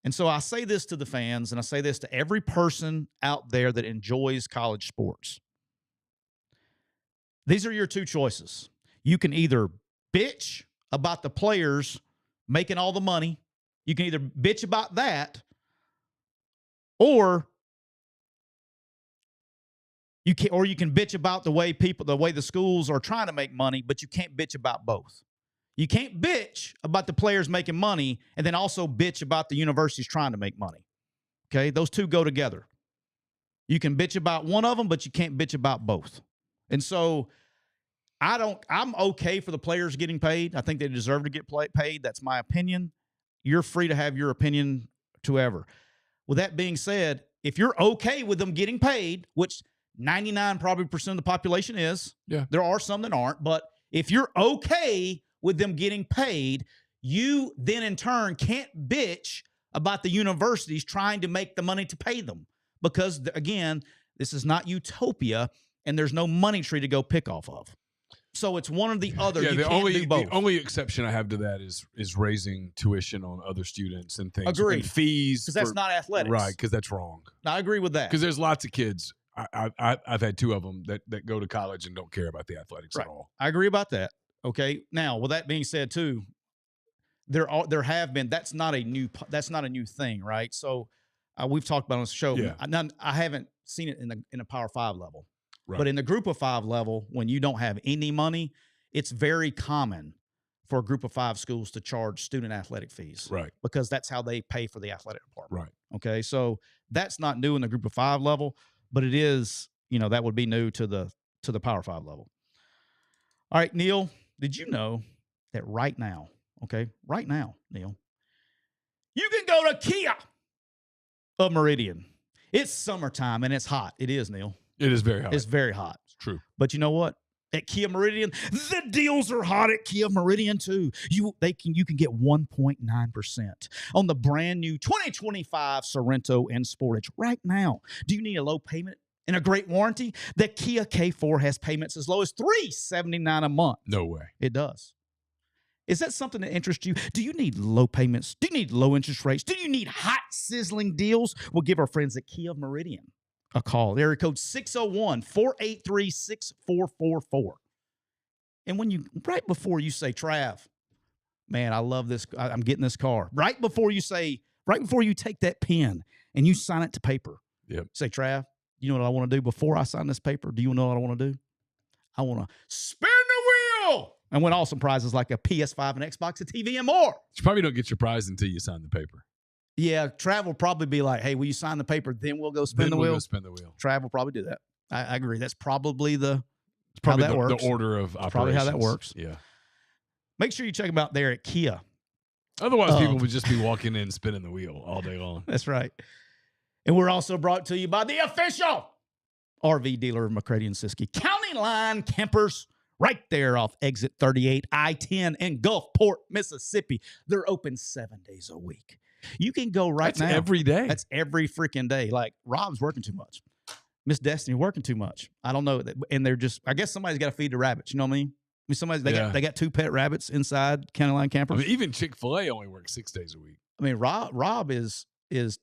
And so I say this to the fans, and I say this to every person out there that enjoys college sports. These are your two choices. You can either bitch about the players making all the money. You can either bitch about that, or you can bitch about the way the schools are trying to make money, but you can't bitch about both. You can't bitch about the players making money and then also bitch about the universities trying to make money. Okay? Those two go together. You can bitch about one of them, but you can't bitch about both. And so I'm okay for the players getting paid. I think they deserve to get paid. That's my opinion. You're free to have your opinion to ever. With that being said, if you're okay with them getting paid, which 99% of the population is, there are some that aren't, but if you're okay with them getting paid, you then in turn can't bitch about the universities trying to make the money to pay them. Because again, this is not utopia and there's no money tree to go pick off of. So it's one or the other. You can't do both. The only exception I have to that is raising tuition on other students and things. Agreed. And fees. Because that's not athletics. Right, because that's wrong. I agree with that. Because there's lots of kids. I've had two of them that go to college and don't care about the athletics at all. I agree about that. Okay. Now, with that being said, too, there have been. That's not a new thing, right? So we've talked about it on the show. Yeah. I haven't seen it in a Power 5 level. Right. But in the Group of 5 level, when you don't have any money, it's very common for a Group of 5 schools to charge student athletic fees. Right. Because that's how they pay for the athletic department. Right. Okay. So that's not new in the Group of 5 level, but it is, that would be new to the Power 5 level. All right, Neil, did you know that right now, Neil, you can go to Kia of Meridian. It's summertime and it's hot. It is, Neil. It is very hot. It's very hot. It's true. But you know what? At Kia Meridian, the deals are hot at Kia Meridian too. You can get 1.9% on the brand new 2025 Sorento and Sportage right now. Do you need a low payment and a great warranty? The Kia K4 has payments as low as $379 a month. No way. It does. Is that something that interests you? Do you need low payments? Do you need low interest rates? Do you need hot, sizzling deals? Well, give our friends at Kia Meridian a call. Area code 601-483-6444. And right before you say, Trav, man, I love this. I'm getting this car. Right before you take that pen and you sign it to paper. Yep. Say, Trav, you know what I want to do before I sign this paper? Do you know what I want to do? I want to spin the wheel and win awesome prizes like a PS5, an Xbox, a TV, and more. You probably don't get your prize until you sign the paper. Yeah, Trav will probably be like, hey, will you sign the paper? Then we'll go spin the wheel. Trav will probably do that. I agree. That's probably how that works. The order of operations. Probably how that works. Yeah. Make sure you check them out there at Kia. Otherwise, people would just be walking in spinning the wheel all day long. That's right. And we're also brought to you by the official RV dealer of McCready and Siskey. County Line Campers, right there off exit 38, I-10 in Gulfport, Mississippi. They're open 7 days a week. You can go now. That's every day. That's every freaking day. Like, Rob's working too much. Miss Destiny working too much. I don't know. And they're just, I guess somebody's got to feed the rabbits. You know what I mean? They got 2 pet rabbits inside County Line Campers. I mean, even Chick-fil-A only works 6 days a week. I mean, Rob is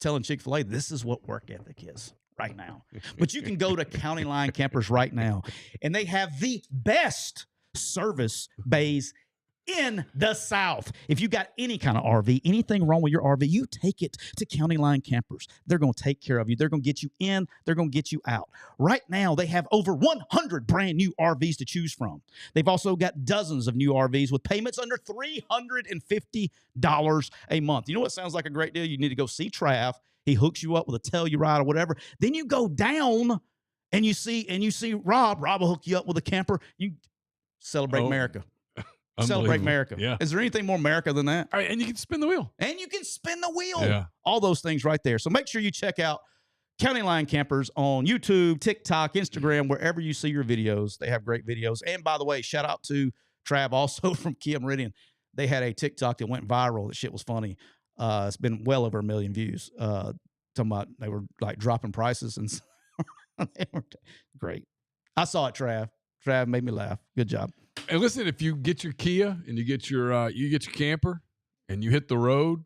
telling Chick-fil-A this is what work ethic is right now. But you can go to County Line Campers right now, and they have the best service bays in the South. If you got any kind of RV, anything wrong with your RV, you take it to County Line Campers. They're going to take care of you. They're going to get you in. They're going to get you out. Right now, they have over 100 brand new RVs to choose from. They've also got dozens of new RVs with payments under $350 a month. You know what sounds like a great deal? You need to go see Trav. He hooks you up with a Telluride or whatever. Then you go down and you see Rob. Rob will hook you up with a camper. You celebrate America. Celebrate America. Yeah. Is there anything more America than that? All right, and you can spin the wheel. And you can spin the wheel. Yeah. All those things right there. So make sure you check out County Line Campers on YouTube, TikTok, Instagram, wherever you see your videos. They have great videos. And by the way, shout out to Trav also from Kia Meridian. They had a TikTok that went viral. That shit was funny. It's been well over 1 million views. Talking about they were like dropping prices and they were great. I saw it, Trav. Trav made me laugh. Good job. And listen, if you get your Kia and you get your camper and you hit the road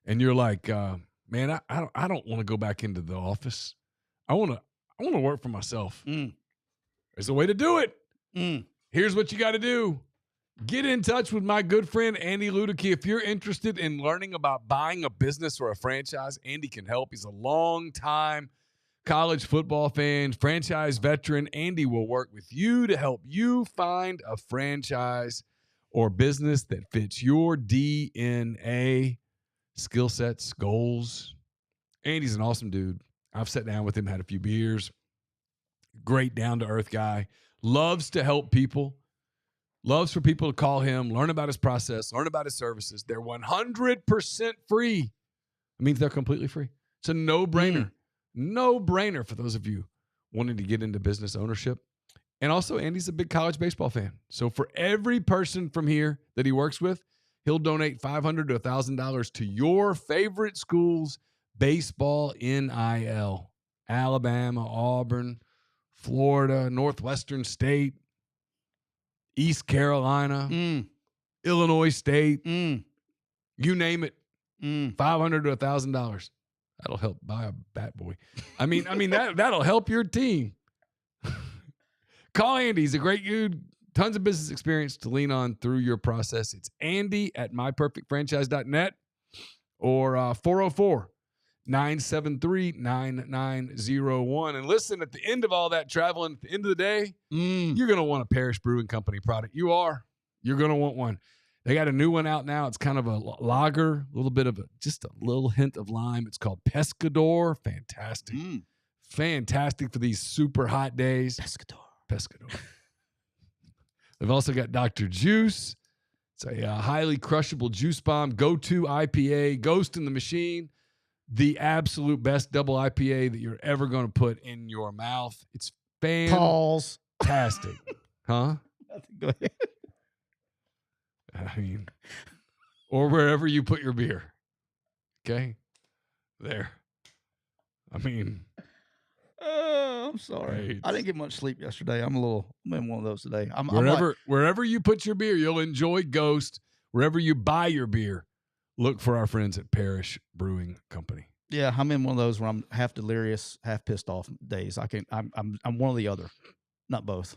and you're like, man, I don't want to go back into the office. I want to work for myself. There's a way to do it. Here's what you got to do. Get in touch with my good friend, Andy Ludaki. If you're interested in learning about buying a business or a franchise, Andy can help. He's a long-time college football fan, franchise veteran. Andy will work with you to help you find a franchise or business that fits your DNA, skill sets, goals. Andy's an awesome dude. I've sat down with him, had a few beers. Great down-to-earth guy. Loves to help people. Loves for people to call him, learn about his process, learn about his services. They're 100% free. It means they're completely free. It's a no-brainer. No-brainer for those of you wanting to get into business ownership. And also, Andy's a big college baseball fan. So for every person from here that he works with, he'll donate $500 to $1,000 to your favorite school's baseball NIL. Alabama, Auburn, Florida, Northwestern State, East Carolina, Illinois State, you name it, $500 to $1,000. That'll help buy a bat boy. I mean that'll help your team. Call Andy. He's a great dude. Tons of business experience to lean on through your process. It's Andy at myperfectfranchise.net or 404-973-9901. And listen, at the end of all that traveling, at the end of the day, you're going to want a Parish Brewing Company product. You are. You're going to want one. They got a new one out now. It's kind of a lager, a little bit of just a little hint of lime. It's called Pescador. Fantastic. Fantastic for these super hot days. Pescador. They've also got Dr. Juice. It's a highly crushable juice bomb. Go-to IPA. Ghost in the Machine. The absolute best double IPA that you're ever going to put in your mouth. It's fantastic. Huh? Go ahead. I mean, or wherever you put your beer. Okay? There. I mean. I'm sorry. I didn't get much sleep yesterday. I'm in one of those today. Wherever you put your beer, you'll enjoy Ghost. Wherever you buy your beer, look for our friends at Parish Brewing Company. Yeah, I'm in one of those where I'm half delirious, half pissed off days. I'm one or the other, not both.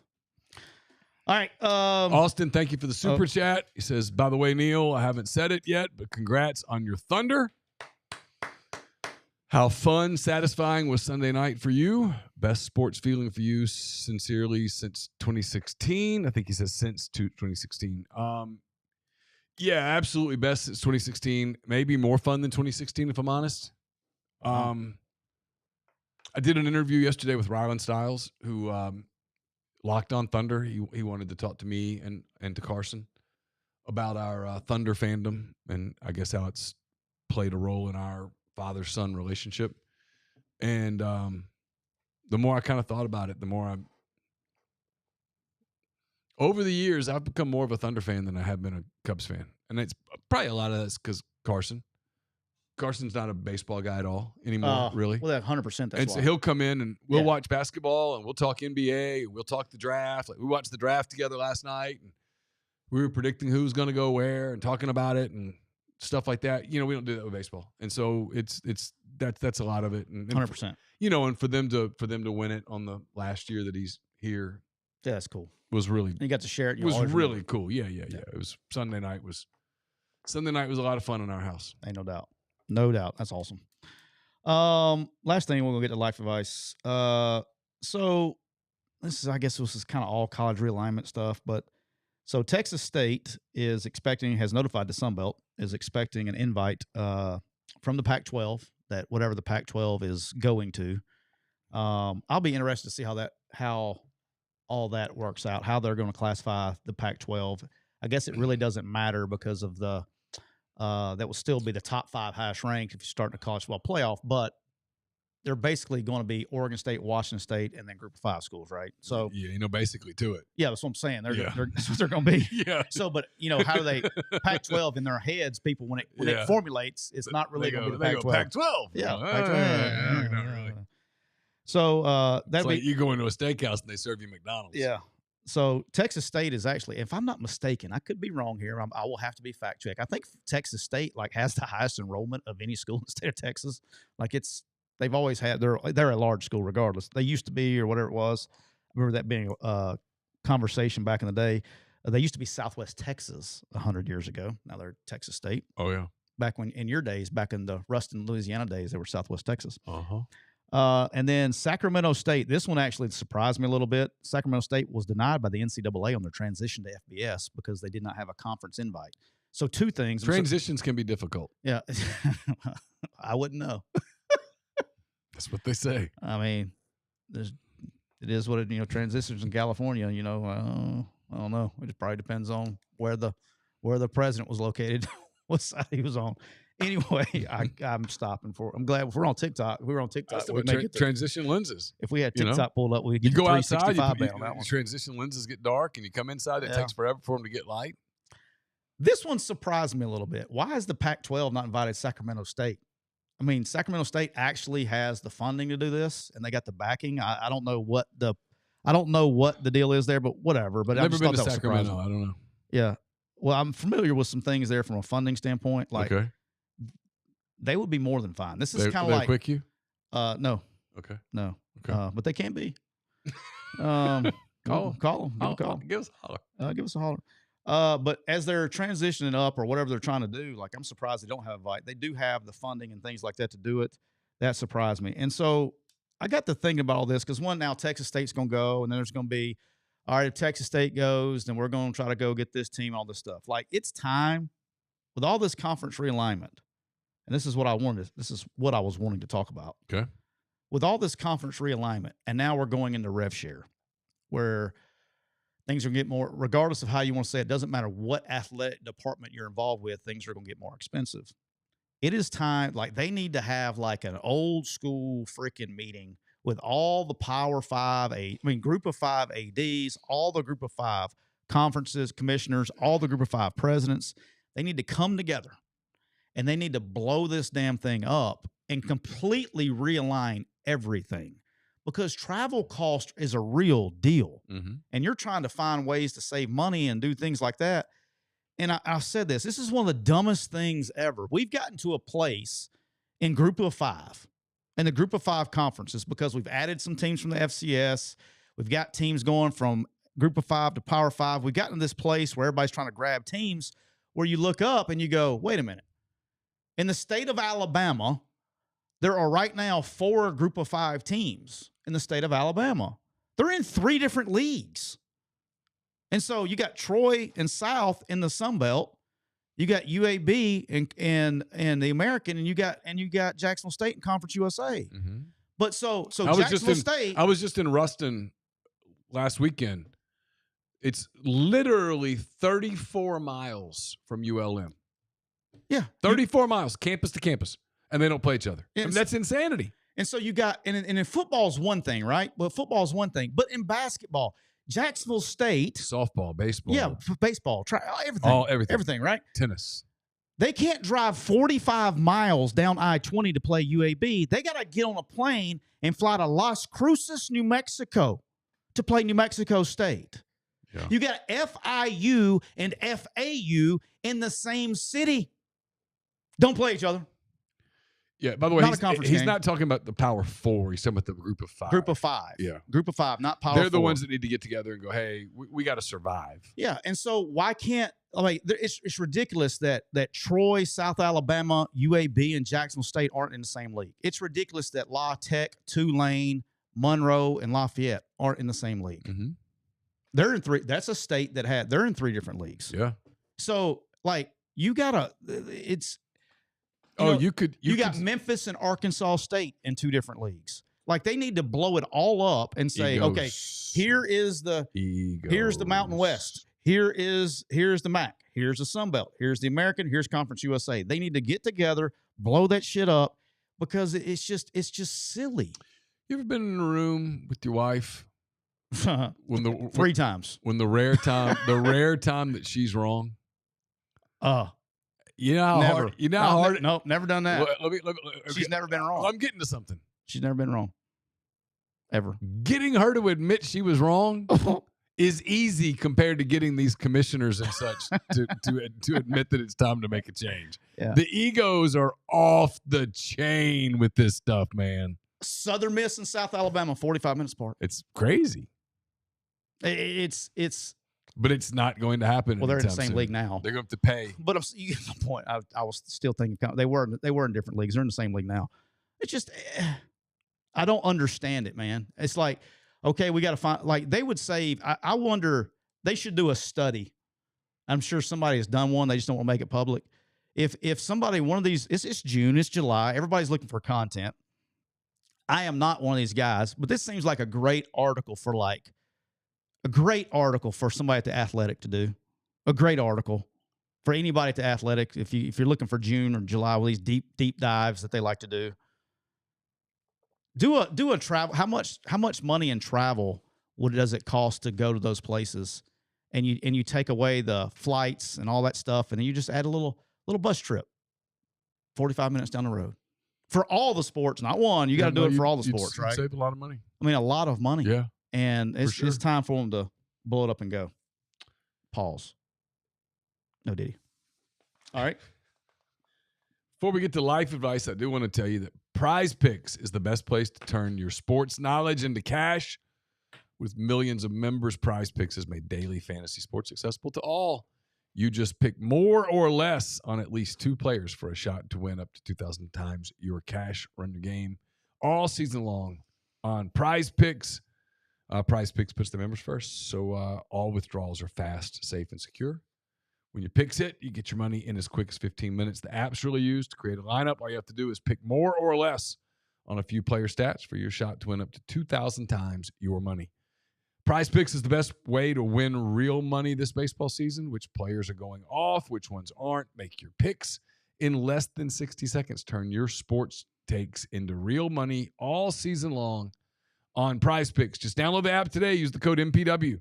All right. Austin, thank you for the super chat. He says, by the way, Neil, I haven't said it yet, but congrats on your Thunder. How fun, satisfying was Sunday night for you? Best sports feeling for you, sincerely, since 2016. I think he says since 2016. Yeah, absolutely best since 2016. Maybe more fun than 2016, if I'm honest. I did an interview yesterday with Ryland Stiles, who Locked on Thunder. He wanted to talk to me and to Carson about our Thunder fandom and I guess how it's played a role in our father-son relationship. And the more I kind of thought about it, the more over the years, I've become more of a Thunder fan than I have been a Cubs fan. And it's probably a lot of that's because Carson's not a baseball guy at all anymore, really. Well, 100%. And so he'll come in and we'll watch basketball and we'll talk NBA. And we'll talk the draft. Like we watched the draft together last night. And we were predicting who's going to go where and talking about it and stuff like that. You know, we don't do that with baseball. And so that's a lot of it. And 100%. You know, and for them to win it on the last year that he's here. Yeah, that's cool. Was really you got to share it. It was really cool. Yeah. It was Sunday night was a lot of fun in our house. Ain't no doubt. No doubt. That's awesome. Last thing, we're gonna get to life advice. So this is kind of all college realignment stuff, but so Texas State has notified the Sun Belt, is expecting an invite from the Pac-12, that whatever the Pac-12 is going to. I'll be interested to see how all that works out, how they're going to classify the Pac-12. I guess it really doesn't matter because of the that will still be the top 5 highest ranked if you start the college football playoff, but they're basically going to be Oregon State, Washington State, and then Group of 5 schools, right? So yeah, basically to it. Yeah, that's what I'm saying. Yeah. That's what they're going to be. Yeah. So, but how do they Pac-12 in their heads? People when it formulates, it's not really going to be the Pac-12. Pac-12. Yeah, Pac-12. Not really. So that's like you go into a steakhouse and they serve you McDonald's. Yeah. So Texas State is actually, if I'm not mistaken, I could be wrong here. I will have to be fact checked. I think Texas State has the highest enrollment of any school in the state of Texas. They've always had, they're a large school regardless. They used to be, or whatever it was. I remember that being a conversation back in the day. They used to be Southwest Texas 100 years ago. Now they're Texas State. Oh, yeah. Back when, in your days, back in the Ruston, Louisiana days, they were Southwest Texas. Uh-huh. And then Sacramento State, this one actually surprised me a little bit. Sacramento State was denied by the NCAA on their transition to FBS because they did not have a conference invite. So 2 things. Transitions can be difficult. Yeah. I wouldn't know. That's what they say. I mean, it is what it, transitions in California, I don't know. It probably depends on where the president was located, what side he was on. Anyway, I'm stopping I'm glad if we're on TikTok. If we were on TikTok, we'd make it transition lenses. If we had TikTok pulled up, we'd get go outside. Transition lenses get dark, and you come inside. It takes forever for them to get light. This one surprised me a little bit. Why has the Pac-12 not invited Sacramento State? I mean, Sacramento State actually has the funding to do this, and they got the backing. I don't know what the deal is there, but whatever. But I've never been to Sacramento. I don't know. Yeah, well, I'm familiar with some things there from a funding standpoint. Like, they would be more than fine. This is kind of like quick you. No. Okay. No. Okay. But they can be. Call them. Give us a holler. Give us a holler. But as they're transitioning up or whatever they're trying to do, like, I'm surprised they don't have a invite. They do have the funding and things like that to do it. That surprised me. And so I got to thinking about all this because now Texas State's going to go, and then there's going to be, all right, if Texas State goes, then we're going to try to go get this team, all this stuff. Like, it's time with all this conference realignment. And this is what I was wanting to talk about. Okay. With all this conference realignment, and now we're going into rev share, where things are going to get more, regardless of how you want to say it, doesn't matter what athletic department you're involved with, things are going to get more expensive. It is time, like, they need to have like an old school freaking meeting with all the Group of 5 ADs, all the Group of 5 conferences, commissioners, all the Group of 5 presidents. They need to come together. And they need to blow this damn thing up and completely realign everything, because travel cost is a real deal. Mm-hmm. And you're trying to find ways to save money and do things like that. And I said this is one of the dumbest things ever. We've gotten to a place in Group of 5 and the Group of 5 conferences, because we've added some teams from the FCS. We've got teams going from Group of 5 to Power 5. We've gotten to this place where everybody's trying to grab teams where you look up and you go, wait a minute. In the state of Alabama, there are right now 4 Group of 5 teams in the state of Alabama. They're in 3 different leagues. And so you got Troy and South in the Sun Belt. You got UAB and the American, and you got Jacksonville State in Conference USA. Mm-hmm. But so Jacksonville State. I was just in Ruston last weekend. It's literally 34 miles from ULM. Yeah. 34 miles, campus to campus, and they don't play each other. I mean, that's insanity. And so you got, and in football's one thing, right? Well, football's one thing. But in basketball, Jacksonville State. Softball, baseball. Yeah, baseball, everything. Everything, right? Tennis. They can't drive 45 miles down I-20 to play UAB. They got to get on a plane and fly to Las Cruces, New Mexico to play New Mexico State. Yeah. You got FIU and FAU in the same city. Don't play each other. Yeah, by the way, he's game. Not talking about the Power 4. He's talking about the Group of 5. Group of 5. Yeah. Group of 5, not Power 4. They're the ones that need to get together and go, hey, we got to survive. Yeah, and so why can't – it's ridiculous that Troy, South Alabama, UAB, and Jacksonville State aren't in the same league. It's ridiculous that La Tech, Tulane, Monroe, and Lafayette aren't in the same league. Mm-hmm. They're in 3 – that's a state that they're in 3 different leagues. Yeah. So, like, you got to – it's – You got Memphis and Arkansas State in 2 different leagues. Like, they need to blow it all up and say, okay, here's the Mountain West. here's the MAC, here's the Sun Belt, here's the American, here's Conference USA. They need to get together, blow that shit up, because it's just silly. You ever been in a room with your wife when three times, when the rare time that she's wrong? You know how never. hard. You know how hard. Nope, never done that. Let me, She's never been wrong. I'm getting to something. She's never been wrong, ever. Getting her to admit she was wrong is easy compared to getting these commissioners and such to admit that it's time to make a change. Yeah. The egos are off the chain with this stuff, man. Southern Miss and South Alabama, 45 minutes apart. It's crazy. But it's not going to happen. Well, they're in the anytime same soon. league now. They're going to have to pay. But you get the point. I was still thinking they were in different leagues. They're in the same league now. It's just I don't understand it, man. It's like, okay, we got to find, like, they would save. I wonder, they should do a study. I'm sure somebody has done one. They just don't want to make it public. If somebody, one of these, it's June, it's July, everybody's looking for content. I am not one of these guys, but this seems like a great article for somebody at The Athletic to do. A great article for anybody at The Athletic. If you're looking for June or July with these deep dives that they like to do. Do a travel. How much money in travel does it cost to go to those places? And you take away the flights and all that stuff, and then you just add a little bus trip. 45 minutes down the road. For all the sports, not one. You got to do it for all the sports, right? Save a lot of money. I mean, a lot of money. Yeah. And it's time for them to blow it up and go. Pause. No diddy. All right. Before we get to life advice, I do want to tell you that Prize Picks is the best place to turn your sports knowledge into cash. With millions of members, Prize Picks has made daily fantasy sports accessible to all. You just pick more or less on at least 2 players for a shot to win up to 2,000 times your cash. Run your game all season long on Prize Picks. Prize Picks puts the members first, so all withdrawals are fast, safe, and secure. When your picks hit, you get your money in as quick as 15 minutes. The app's really used to create a lineup. All you have to do is pick more or less on a few player stats for your shot to win up to 2,000 times your money. Prize Picks is the best way to win real money this baseball season. Which players are going off, which ones aren't. Make your picks in less than 60 seconds. Turn your sports takes into real money all season long on Prize Picks. Just download the app today. Use the code MPW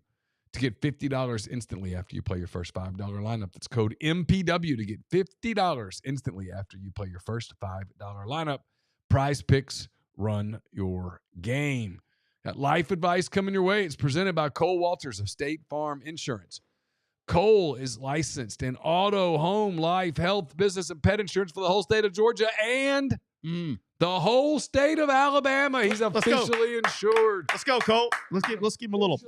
to get $50 instantly after you play your first $5 lineup. That's code MPW to get $50 instantly after you play your first $5 lineup. Prize Picks, run your game. Got life advice coming your way. It's presented by Cole Walters of State Farm Insurance. Cole is licensed in auto, home, life, health, business, and pet insurance for the whole state of Georgia and the whole state of Alabama. He's officially insured. Let's go, Cole. Let's give him a little.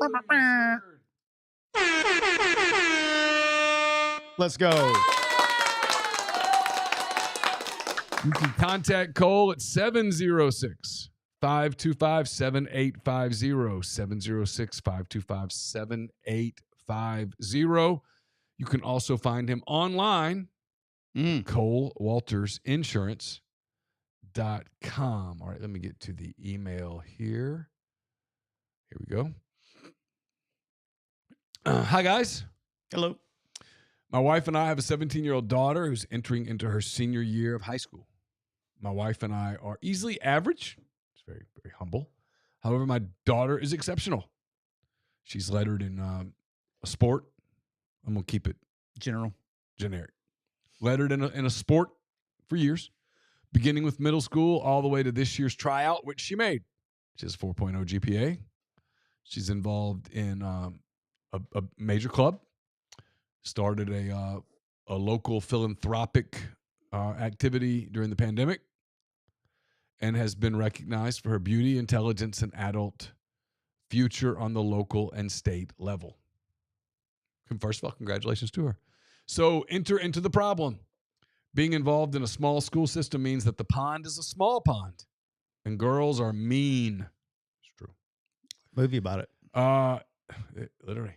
Let's go. You can contact Cole at 706-525-7850, 706-525-7850. You can also find him online, ColeWaltersInsurance.com. All right, let me get to the email here. Here we go. Hi, guys. Hello. My wife and I have a 17-year-old daughter who's entering into her senior year of high school. My wife and I are easily average. It's very, very humble. However, my daughter is exceptional. She's lettered in a sport. I'm going to keep it generic. Lettered in a sport for years, beginning with middle school all the way to this year's tryout, which she made. She has 4.0 GPA. She's involved in a major club. Started a local philanthropic activity during the pandemic and has been recognized for her beauty, intelligence, and adult future on the local and state level. First of all, congratulations to her. So enter into the problem. Being involved in a small school system means that the pond is a small pond and girls are mean. It's true. Movie about it. Literally.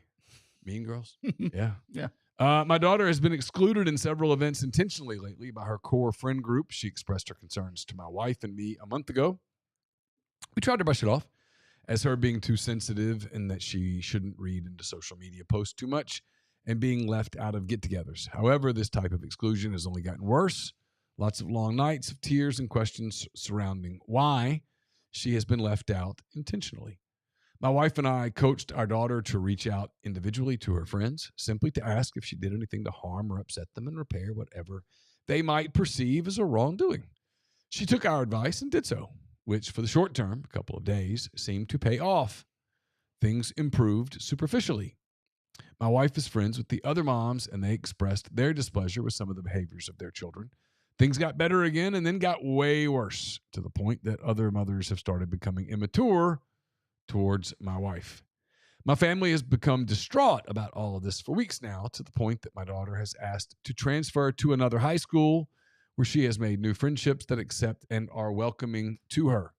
Mean Girls? Yeah. Yeah. My daughter has been excluded in several events intentionally lately by her core friend group. She expressed her concerns to my wife and me a month ago. We tried to brush it off as her being too sensitive and that she shouldn't read into social media posts too much. and being left out of get-togethers. However, this type of exclusion has only gotten worse. Lots of long nights of tears and questions surrounding why she has been left out intentionally. My wife and I coached our daughter to reach out individually to her friends, simply to ask if she did anything to harm or upset them and repair whatever they might perceive as a wrongdoing. She took our advice and did so, which for the short term, a couple of days, seemed to pay off. Things improved superficially. My wife is friends with the other moms, and they expressed their displeasure with some of the behaviors of their children. Things got better again and then got way worse, to the point that other mothers have started becoming immature towards my wife. My family has become distraught about all of this for weeks now, to the point that my daughter has asked to transfer to another high school where she has made new friendships that accept and are welcoming to her.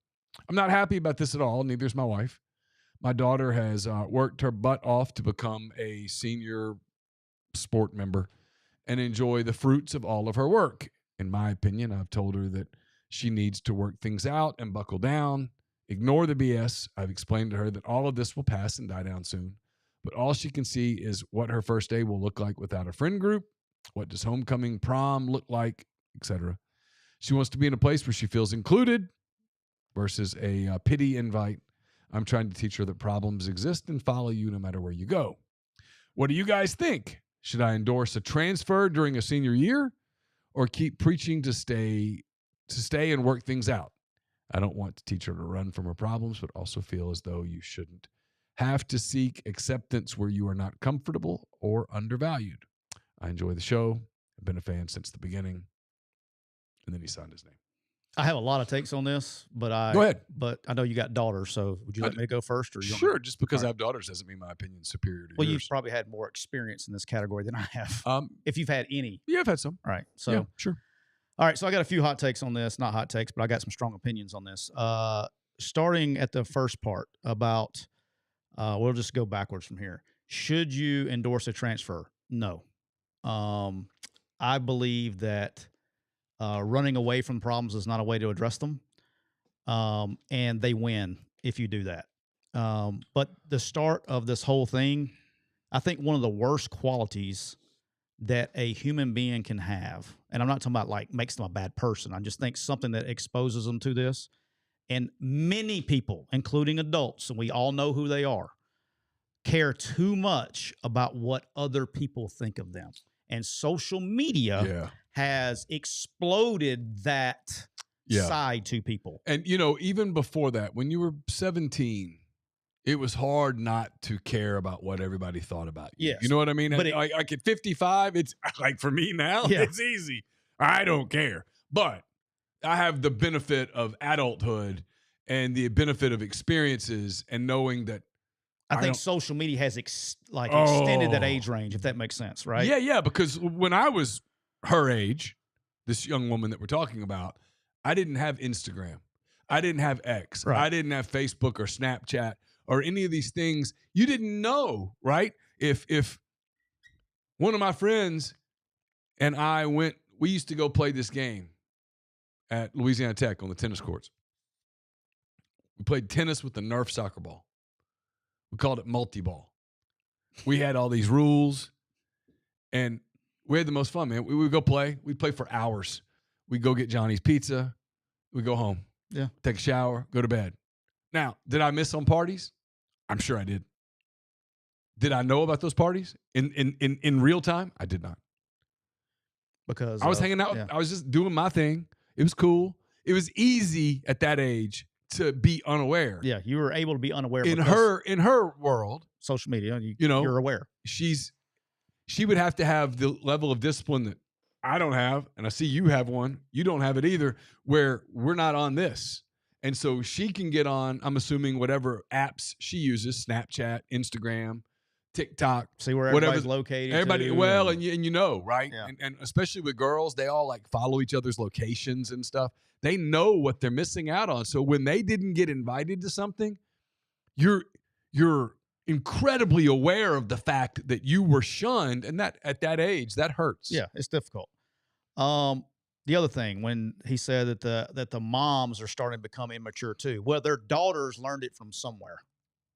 I'm not happy about this at all, neither is my wife. My daughter has worked her butt off to become a senior sport member and enjoy the fruits of all of her work. In my opinion, I've told her that she needs to work things out and buckle down. Ignore the BS. I've explained to her that all of this will pass and die down soon, but all she can see is what her first day will look like without a friend group. What does homecoming, prom look like, etc. She wants to be in a place where she feels included versus a pity invite. I'm trying to teach her that problems exist and follow you no matter where you go. What do you guys think? Should I endorse a transfer during a senior year or keep preaching to stay and work things out? I don't want to teach her to run from her problems, but also feel as though you shouldn't have to seek acceptance where you are not comfortable or undervalued. I enjoy the show. I've been a fan since the beginning. And then he signed his name. I have a lot of takes on this, but Go ahead. But I know you got daughters, so would you let me go first? Or Sure, just because I have daughters doesn't mean my opinion's superior to yours. Well, you've probably had more experience in this category than I have. If you've had any. Yeah, I've had some. All right. So yeah, sure. All right, so I got a few hot takes on this. Not hot takes, but I got some strong opinions on this. Starting at the first part about, we'll just go backwards from here. Should you endorse a transfer? No. I believe that running away from problems is not a way to address them, and they win if you do that. But the start of this whole thing, I think one of the worst qualities that a human being can have, and I'm not talking about like makes them a bad person. I just think something that exposes them to this. And many people, including adults, and we all know who they are, care too much about what other people think of them. And social media has exploded that side to people. And, you know, even before that, when you were 17, it was hard not to care about what everybody thought about you. Yes. You know what I mean? But like at 55, it's like for me now, it's easy. I don't care. But I have the benefit of adulthood and the benefit of experiences and knowing that I think social media has extended that age range, if that makes sense, right? Yeah, because when I was her age, this young woman that we're talking about, I didn't have Instagram. I didn't have X. Right. I didn't have Facebook or Snapchat or any of these things. You didn't know, right? If one of my friends and I we used to go play this game at Louisiana Tech on the tennis courts. We played tennis with the Nerf soccer ball. We called it multi-ball. We had all these rules, and we had the most fun, man. We would go play. We'd play for hours. We'd go get Johnny's Pizza. We'd go home. Yeah. Take a shower, go to bed. Now, did I miss on parties? I'm sure I did. Did I know about those parties in real time? I did not. Because I was hanging out. I was just doing my thing. It was cool. It was easy at that age to be unaware. Yeah, you were able to be unaware. In her world, social media, you're aware. She would have to have the level of discipline that I don't have, and I see you have one. You don't have it either, where we're not on this. And so she can get on, I'm assuming, whatever apps she uses, Snapchat, Instagram, TikTok. See where everybody's located. Everybody, and you know, right? Yeah. And especially with girls, they all like follow each other's locations and stuff. They know what they're missing out on. So when they didn't get invited to something, you're incredibly aware of the fact that you were shunned, and that at that age, that hurts. Yeah, it's difficult. The other thing, when he said that the moms are starting to become immature too, well, their daughters learned it from somewhere.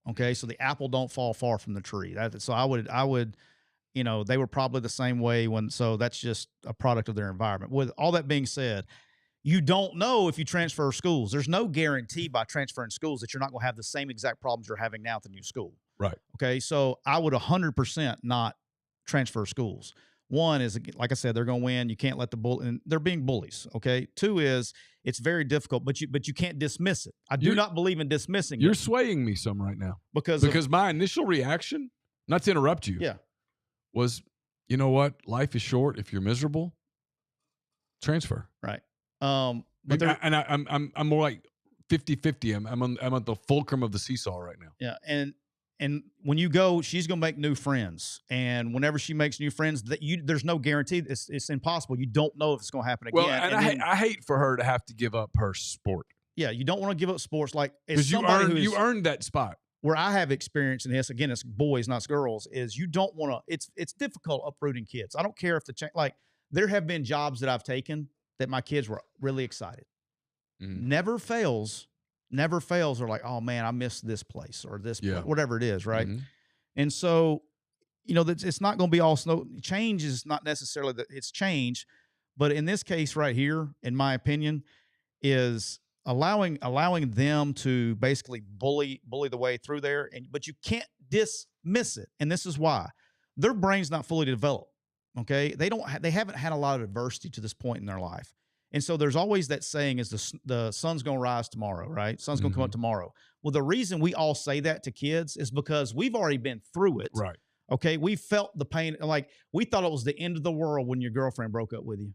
Okay, so the apple don't fall far from the tree. So I would, they were probably the same way so that's just a product of their environment. With all that being said, you don't know if you transfer schools. There's no guarantee by transferring schools that you're not going to have the same exact problems you're having now at the new school. Right. Okay. So I would 100% not transfer schools. One is, like I said, they're going to win. You can't let and they're being bullies. Okay. Two is it's very difficult, but you can't dismiss it. I do not believe in dismissing You're it. swaying me some right now because my initial reaction, not to interrupt you, was, you know what? Life is short. If you're miserable, transfer. Right. I'm more like 50-50. I'm at the fulcrum of the seesaw right now. Yeah. And when you go, she's going to make new friends. And whenever she makes new friends, there's no guarantee. It's impossible. You don't know if it's going to happen again. Well, and I hate for her to have to give up her sport. Yeah, you don't want to give up sports. Like, because you earned that spot. Where I have experience in this, again, it's boys, not girls, is you don't want to, it's difficult uprooting kids. I don't care if there have been jobs that I've taken that my kids were really excited. Mm-hmm. Never fails. They're like, oh man, I missed this place or this, whatever it is. Right. Mm-hmm. And so, it's not going to be all snow. Change is not necessarily that it's change, but in this case right here, in my opinion, is allowing them to basically bully the way through there. But you can't dismiss it. And this is why their brain's not fully developed. Okay. They haven't had a lot of adversity to this point in their life. And so there's always that saying is the sun's going to rise tomorrow, right? Sun's going to come up tomorrow. Well, the reason we all say that to kids is because we've already been through it. Right. Okay. We felt the pain. Like we thought it was the end of the world when your girlfriend broke up with you.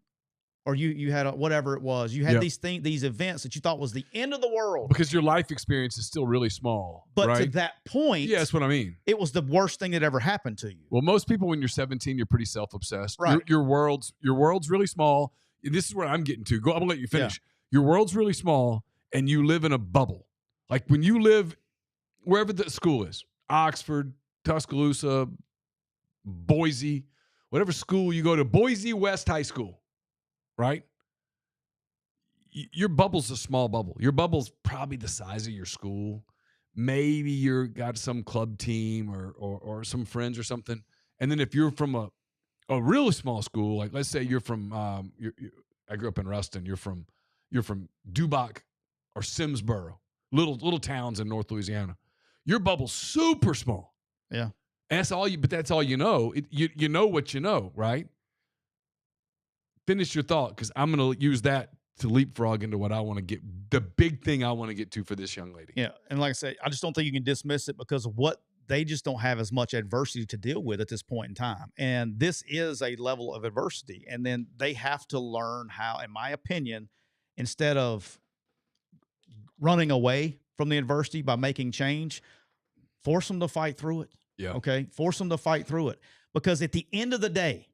Or you had whatever it was. You had these events that you thought was the end of the world. Because your life experience is still really small. But right? to that point, yeah, that's what I mean. It was the worst thing that ever happened to you. Well, most people when you're 17, you're pretty self-obsessed. Right. Your world's really small. This is where I'm getting to. I'm gonna let you finish. Yeah. Your world's really small, and you live in a bubble. Like when you live wherever the school is, Oxford, Tuscaloosa, Boise, whatever school you go to, Boise West High School. Right? Your bubble's a small bubble. Your bubble's probably the size of your school. Maybe you're got some club team or some friends or something. And then if you're from a really small school, like let's say you're from I grew up in Ruston. You're from Dubach or Simsboro, little towns in North Louisiana. Your bubble's super small. Yeah, and that's all you know. You know what you know, right? Finish your thought, because I'm going to use that to leapfrog into what I want to get, the big thing I want to get to for this young lady. Yeah, and like I said, I just don't think you can dismiss it because of what they just don't have as much adversity to deal with at this point in time. And this is a level of adversity. And then they have to learn how, in my opinion, instead of running away from the adversity by making change, force them to fight through it. Yeah. Okay. Force them to fight through it. Because at the end of the day,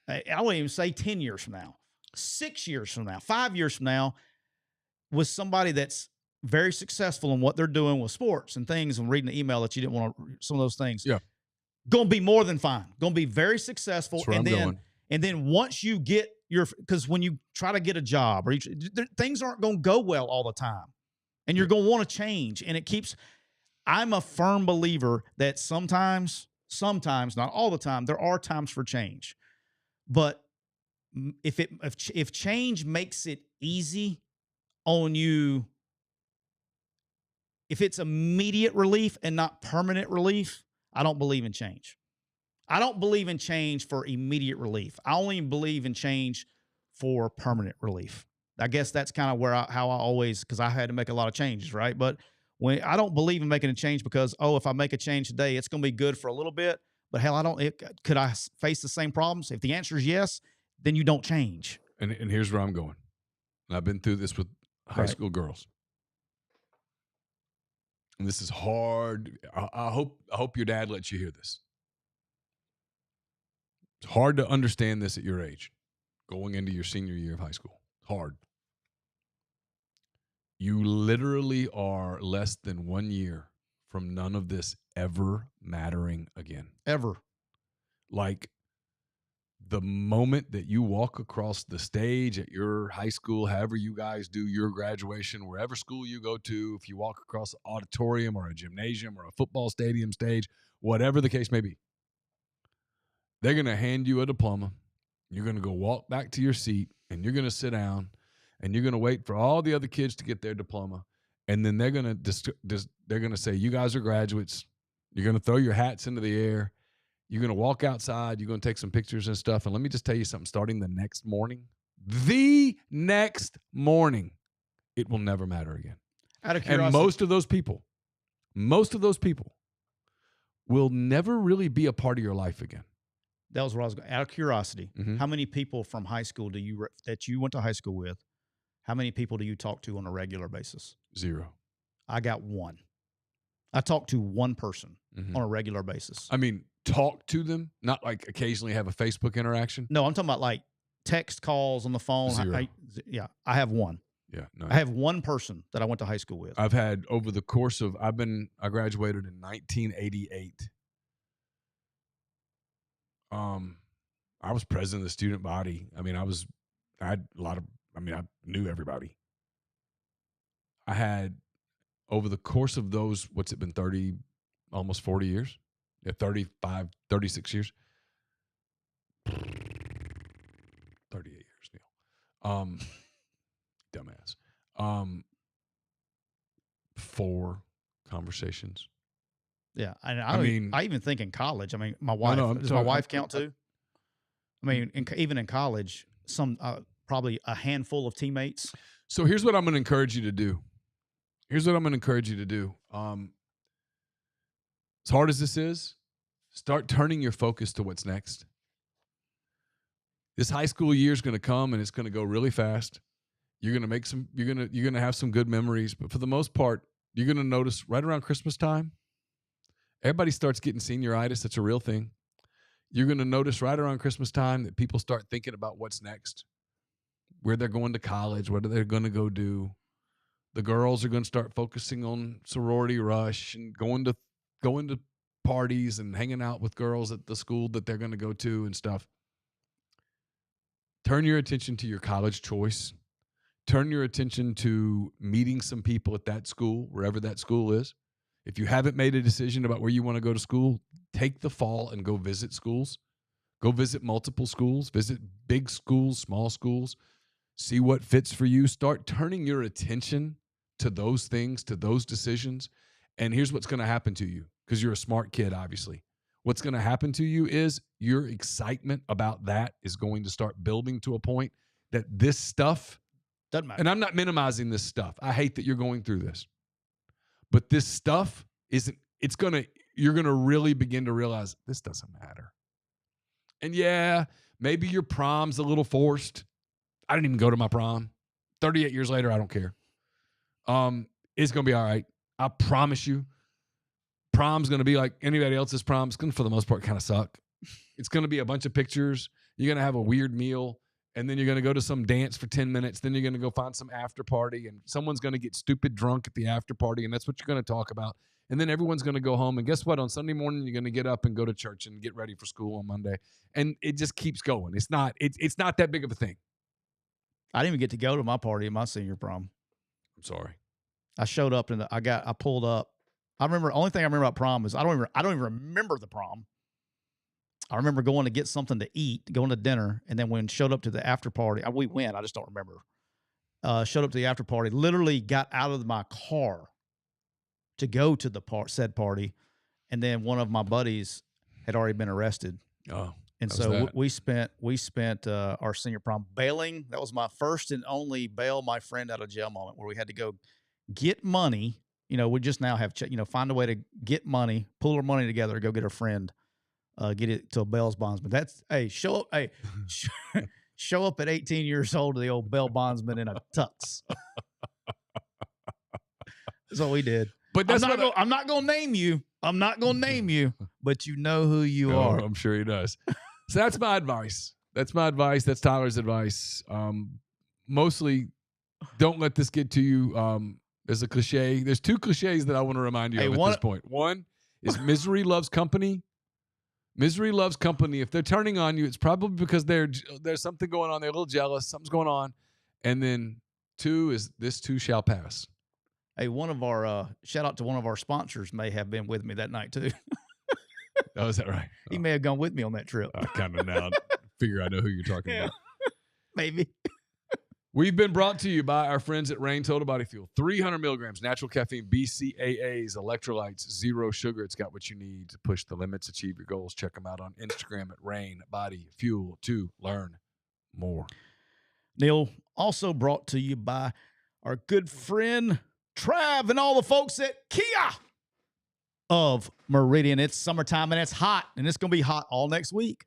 I wouldn't even say 10 years from now, 6 years from now, 5 years from now, with somebody that's very successful in what they're doing with sports and things, and reading the email that you didn't want to, some of those things. Yeah. Going to be more than fine. Going to be very successful. That's where I'm going. And then once you get because when you try to get a job, things aren't going to go well all the time. And you're going to want to change. And I'm a firm believer that sometimes, not all the time, there are times for change. But if change makes it easy on you, if it's immediate relief and not permanent relief, I don't believe in change. I don't believe in change for immediate relief. I only believe in change for permanent relief. I guess that's kind of how I always, because I had to make a lot of changes, right? But when I don't believe in making a change because, if I make a change today, it's going to be good for a little bit. But hell, could I face the same problems? If the answer is yes, then you don't change. And here's where I'm going. And I've been through this with high school girls. And this is hard. I hope your dad lets you hear this. It's hard to understand this at your age, going into your senior year of high school. Hard. You literally are less than 1 year from none of this ever mattering again. Ever. Like the moment that you walk across the stage at your high school, however you guys do your graduation, wherever school you go to, if you walk across an auditorium or a gymnasium or a football stadium stage, whatever the case may be, They're going to hand you a diploma. You're going to go walk back to your seat, and you're going to sit down, and you're going to wait for all the other kids to get their diploma. And then they're going to say, you guys are graduates. You're going to throw your hats into the air. You're going to walk outside. You're going to take some pictures and stuff. And let me just tell you something. Starting the next morning, it will never matter again. Out of curiosity, and most of those people will never really be a part of your life again. That was what I was going. Out of curiosity, Mm-hmm. how many people from high school that you went to high school with? How many people do you talk to on a regular basis? 0. I got one. I talk to one person Mm-hmm. on a regular basis. I mean, talk to them, not like occasionally have a Facebook interaction. No, I'm talking about like text calls on the phone. 0. I have one. Yeah, no. I have one person that I went to high school with. I've had over the course of I graduated in 1988. I was president of the student body. I knew everybody. I had over the course of those, what's it been, 30, almost 40 years? Yeah, 35, 36 years. 38 years, Neil. Dumbass. 4 conversations. Yeah, I mean, I even think in college. I mean, my wife does my wife count too? I mean, even in college, some probably a handful of teammates. So here's what I'm going to encourage you to do. As hard as this is, start turning your focus to what's next. This high school year is going to come and it's going to go really fast. You're going to make some. You're going to have some good memories, but for the most part, you're going to notice right around Christmas time, everybody starts getting senioritis. That's a real thing. You're going to notice right around Christmas time that people start thinking about what's next, where they're going to college, what they're going to go do. The girls are going to start focusing on sorority rush and going to parties and hanging out with girls at the school that they're going to go to and stuff. Turn your attention to your college choice. Turn your attention to meeting some people at that school, wherever that school is. If you haven't made a decision about where you want to go to school, take the fall and go visit schools. Go visit multiple schools. Visit big schools, small schools. See what fits for you. Start turning your attention to those things, to those decisions. And here's what's going to happen to you, because you're a smart kid, obviously. What's going to happen to you is your excitement about that is going to start building to a point that this stuff, doesn't matter. And I'm not minimizing this stuff. I hate that you're going through this. But this stuff you're going to really begin to realize this doesn't matter. And yeah, maybe your prom's a little forced. I didn't even go to my prom. 38 years later, I don't care. It's going to be all right. I promise you. Prom's going to be like anybody else's prom. It's going to, for the most part, kind of suck. It's going to be a bunch of pictures. You're going to have a weird meal, and then you're going to go to some dance for 10 minutes. Then you're going to go find some after party, and someone's going to get stupid drunk at the after party, and that's what you're going to talk about. And then everyone's going to go home, and guess what? On Sunday morning, you're going to get up and go to church and get ready for school on Monday. And it just keeps going. It's not that big of a thing. I didn't even get to go to my party at my senior prom. I'm sorry. I showed up and I pulled up. I remember, only thing I remember about prom is I don't even remember the prom. I remember going to get something to eat, going to dinner, and then when showed up to the after party, we went, I just don't remember. Showed up to the after party, literally got out of my car to go to the said party, and then one of my buddies had already been arrested. Oh, and so we spent our senior prom bailing. That was my first and only bail my friend out of jail moment, where we had to go get money. We just now have, find a way to get money, pull our money together, go get a friend, get it to a bail bondsman. That's, show up at 18 years old to the old bail bondsman in a tux. That's what we did. But that's I'm not going to name you. I'm not going to name you, but you know who you are. I'm sure he does. So that's my advice. That's Tyler's advice. Mostly don't let this get to you. There's a cliche. There's 2 cliches that I want to remind you of at this point. One is misery loves company. Misery loves company. If they're turning on you, it's probably because there's something going on. They're a little jealous. Something's going on. And then 2 is this too shall pass. Hey, one of our shout out to one of our sponsors may have been with me that night too. Oh, is that right? He may have gone with me on that trip. I kind of now figure I know who you're talking about. Maybe. We've been brought to you by our friends at Rain Total Body Fuel. 300 milligrams, natural caffeine, BCAAs, electrolytes, zero sugar. It's got what you need to push the limits, achieve your goals. Check them out on Instagram at Rain Body Fuel to learn more. Neil, also brought to you by our good friend Trav and all the folks at Kia of Meridian. It's summertime and it's hot, and it's going to be hot all next week.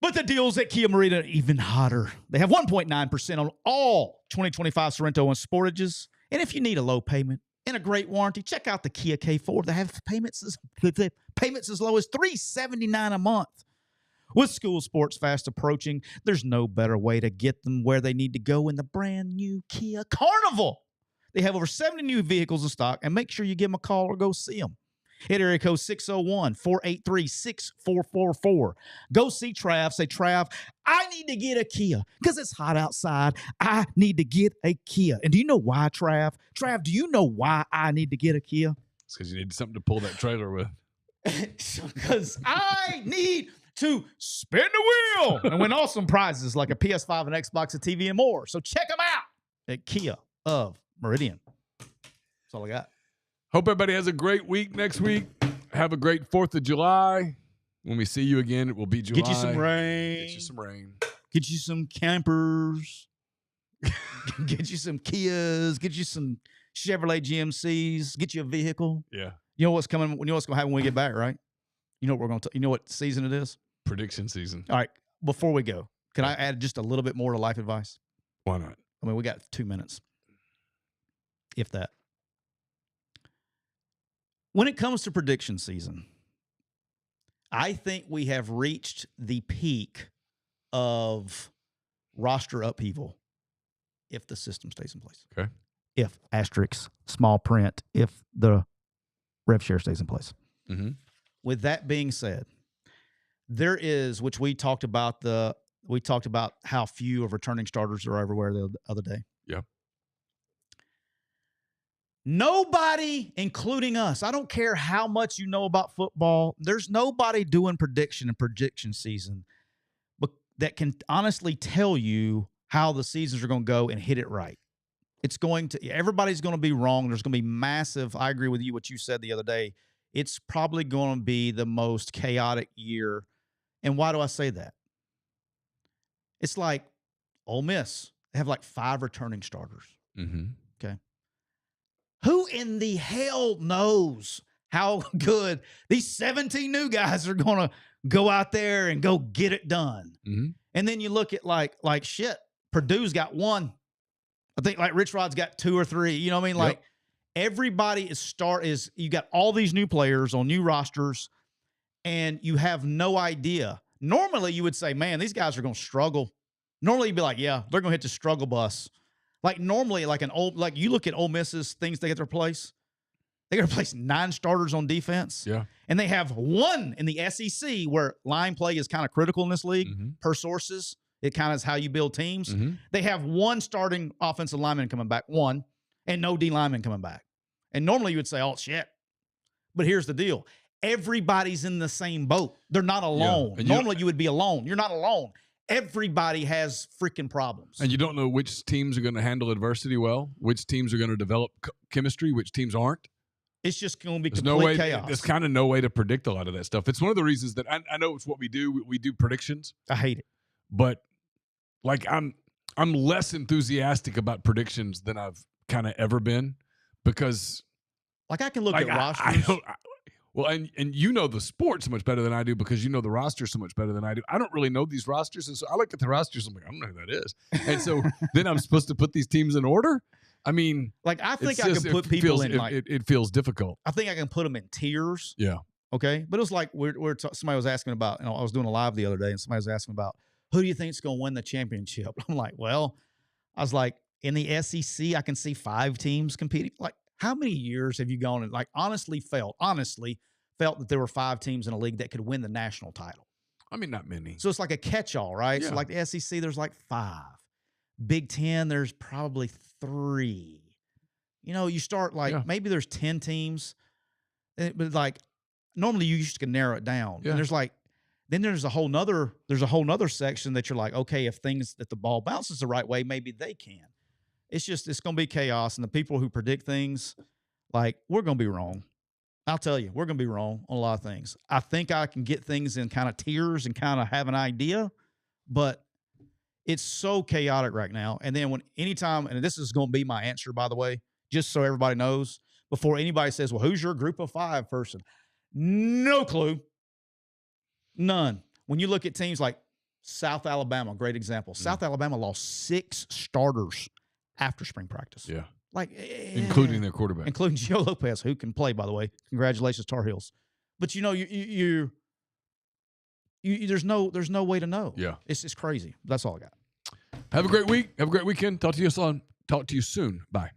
But the deals at Kia Meridian are even hotter. They have 1.9% on all 2025 Sorrento and Sportages. And if you need a low payment and a great warranty, check out the Kia K4. They have payments as low as $379 a month. With school sports fast approaching, there's no better way to get them where they need to go in the brand new Kia Carnival. They have over 70 new vehicles in stock, and make sure you give them a call or go see them. Hit area code 601-483-6444. Go see Trav. Say, Trav, I need to get a Kia because it's hot outside. I need to get a Kia. And do you know why, Trav? Trav, do you know why I need to get a Kia? It's because you need something to pull that trailer with. Because I need to spin the wheel and win awesome prizes like a PS5, an Xbox, a TV, and more. So check them out at Kia of Meridian. That's all I got. Hope everybody has a great week next week. Have a great 4th of July. When we see you again, it will be July. Get you some rain. Get you some rain. Get you some campers. Get you some Kias. Get you some Chevrolet GMCs. Get you a vehicle. Yeah. You know what's coming. You know what's going to happen when we get back, right? You know what we're going to. You know what season it is? Prediction season. All right. Before we go, can I add just a little bit more to life advice? Why not? I mean, we got 2 minutes, if that. When it comes to prediction season, I think we have reached the peak of roster upheaval if the system stays in place. Okay. If asterisk, small print, if the rev share stays in place. Mm-hmm. With that being said, there is, which we talked about how few of returning starters are everywhere the other day. Yeah. Nobody, including us, I don't care how much you know about football, there's nobody doing prediction in prediction season that can honestly tell you how the seasons are going to go and hit it right. Everybody's going to be wrong. There's going to be massive, I agree with you, what you said the other day. It's probably going to be the most chaotic year. And why do I say that? It's like Ole Miss. They have like 5 returning starters. Mm-hmm. Okay. Who in the hell knows how good these 17 new guys are going to go out there and go get it done? Mm-hmm. And then you look at like shit, Purdue's got 1. I think like Rich Rod's got 2 or 3. You know what I mean? Yep. Like everybody you got all these new players on new rosters and you have no idea. Normally you would say, man, these guys are going to struggle. Normally you'd be like, yeah, they're going to hit the struggle bus. Like normally, like you look at Ole Miss's things they get to replace. They got to replace 9 starters on defense. Yeah. And they have 1 in the SEC where line play is kind of critical in this league Mm-hmm. per sources. It kind of is how you build teams. Mm-hmm. They have 1 starting offensive lineman coming back, 1, and no D lineman coming back. And normally you would say, oh, shit. But here's the deal. Everybody's in the same boat. They're not alone. Yeah. Normally you would be alone. You're not alone. Everybody has freaking problems. And you don't know which teams are going to handle adversity well, which teams are going to develop chemistry, which teams aren't. It's just going to be There's complete chaos. There's kind of no way to predict a lot of that stuff. It's one of the reasons that I know it's what we do. We do predictions. I hate it. But like I'm less enthusiastic about predictions than I've kind of ever been because like I can look at rosters. And you know the sport so much better than I do because you know the roster so much better than I do. I don't really know these rosters, and so I look at the rosters. I'm like, I don't know who that is, and so then I'm supposed to put these teams in order. I mean, like I think I can put people in like it feels difficult. I think I can put them in tiers. Yeah. Okay, but it was like somebody was asking about. I was doing a live the other day, and somebody was asking about who do you think is going to win the championship. I'm like, well, I was like in the SEC, I can see 5 teams competing. Like, how many years have you gone and like honestly felt that there were 5 teams in a league that could win the national title? I mean, not many. So it's like a catch-all, right? Yeah. So like the SEC, there's like 5. Big Ten, there's probably 3. You know, you start like maybe there's 10 teams, but like normally you just can narrow it down. Yeah. And then there's a whole nother section that you're like, okay, if the ball bounces the right way, maybe they can. It's going to be chaos. And the people who predict things, like, we're going to be wrong. I'll tell you, we're going to be wrong on a lot of things. I think I can get things in kind of tiers and kind of have an idea, but it's so chaotic right now. And then anytime, and this is going to be my answer, by the way, just so everybody knows, before anybody says, well, who's your group of 5 person? No clue. None. When you look at teams like South Alabama, great example. South Alabama lost 6 starters after spring practice. Yeah. Like, including their quarterback. Including Gio Lopez, who can play, by the way. Congratulations, Tar Heels. But, there's no way to know. Yeah. It's crazy. That's all I got. Have a great week. Have a great weekend. Talk to you soon. Bye.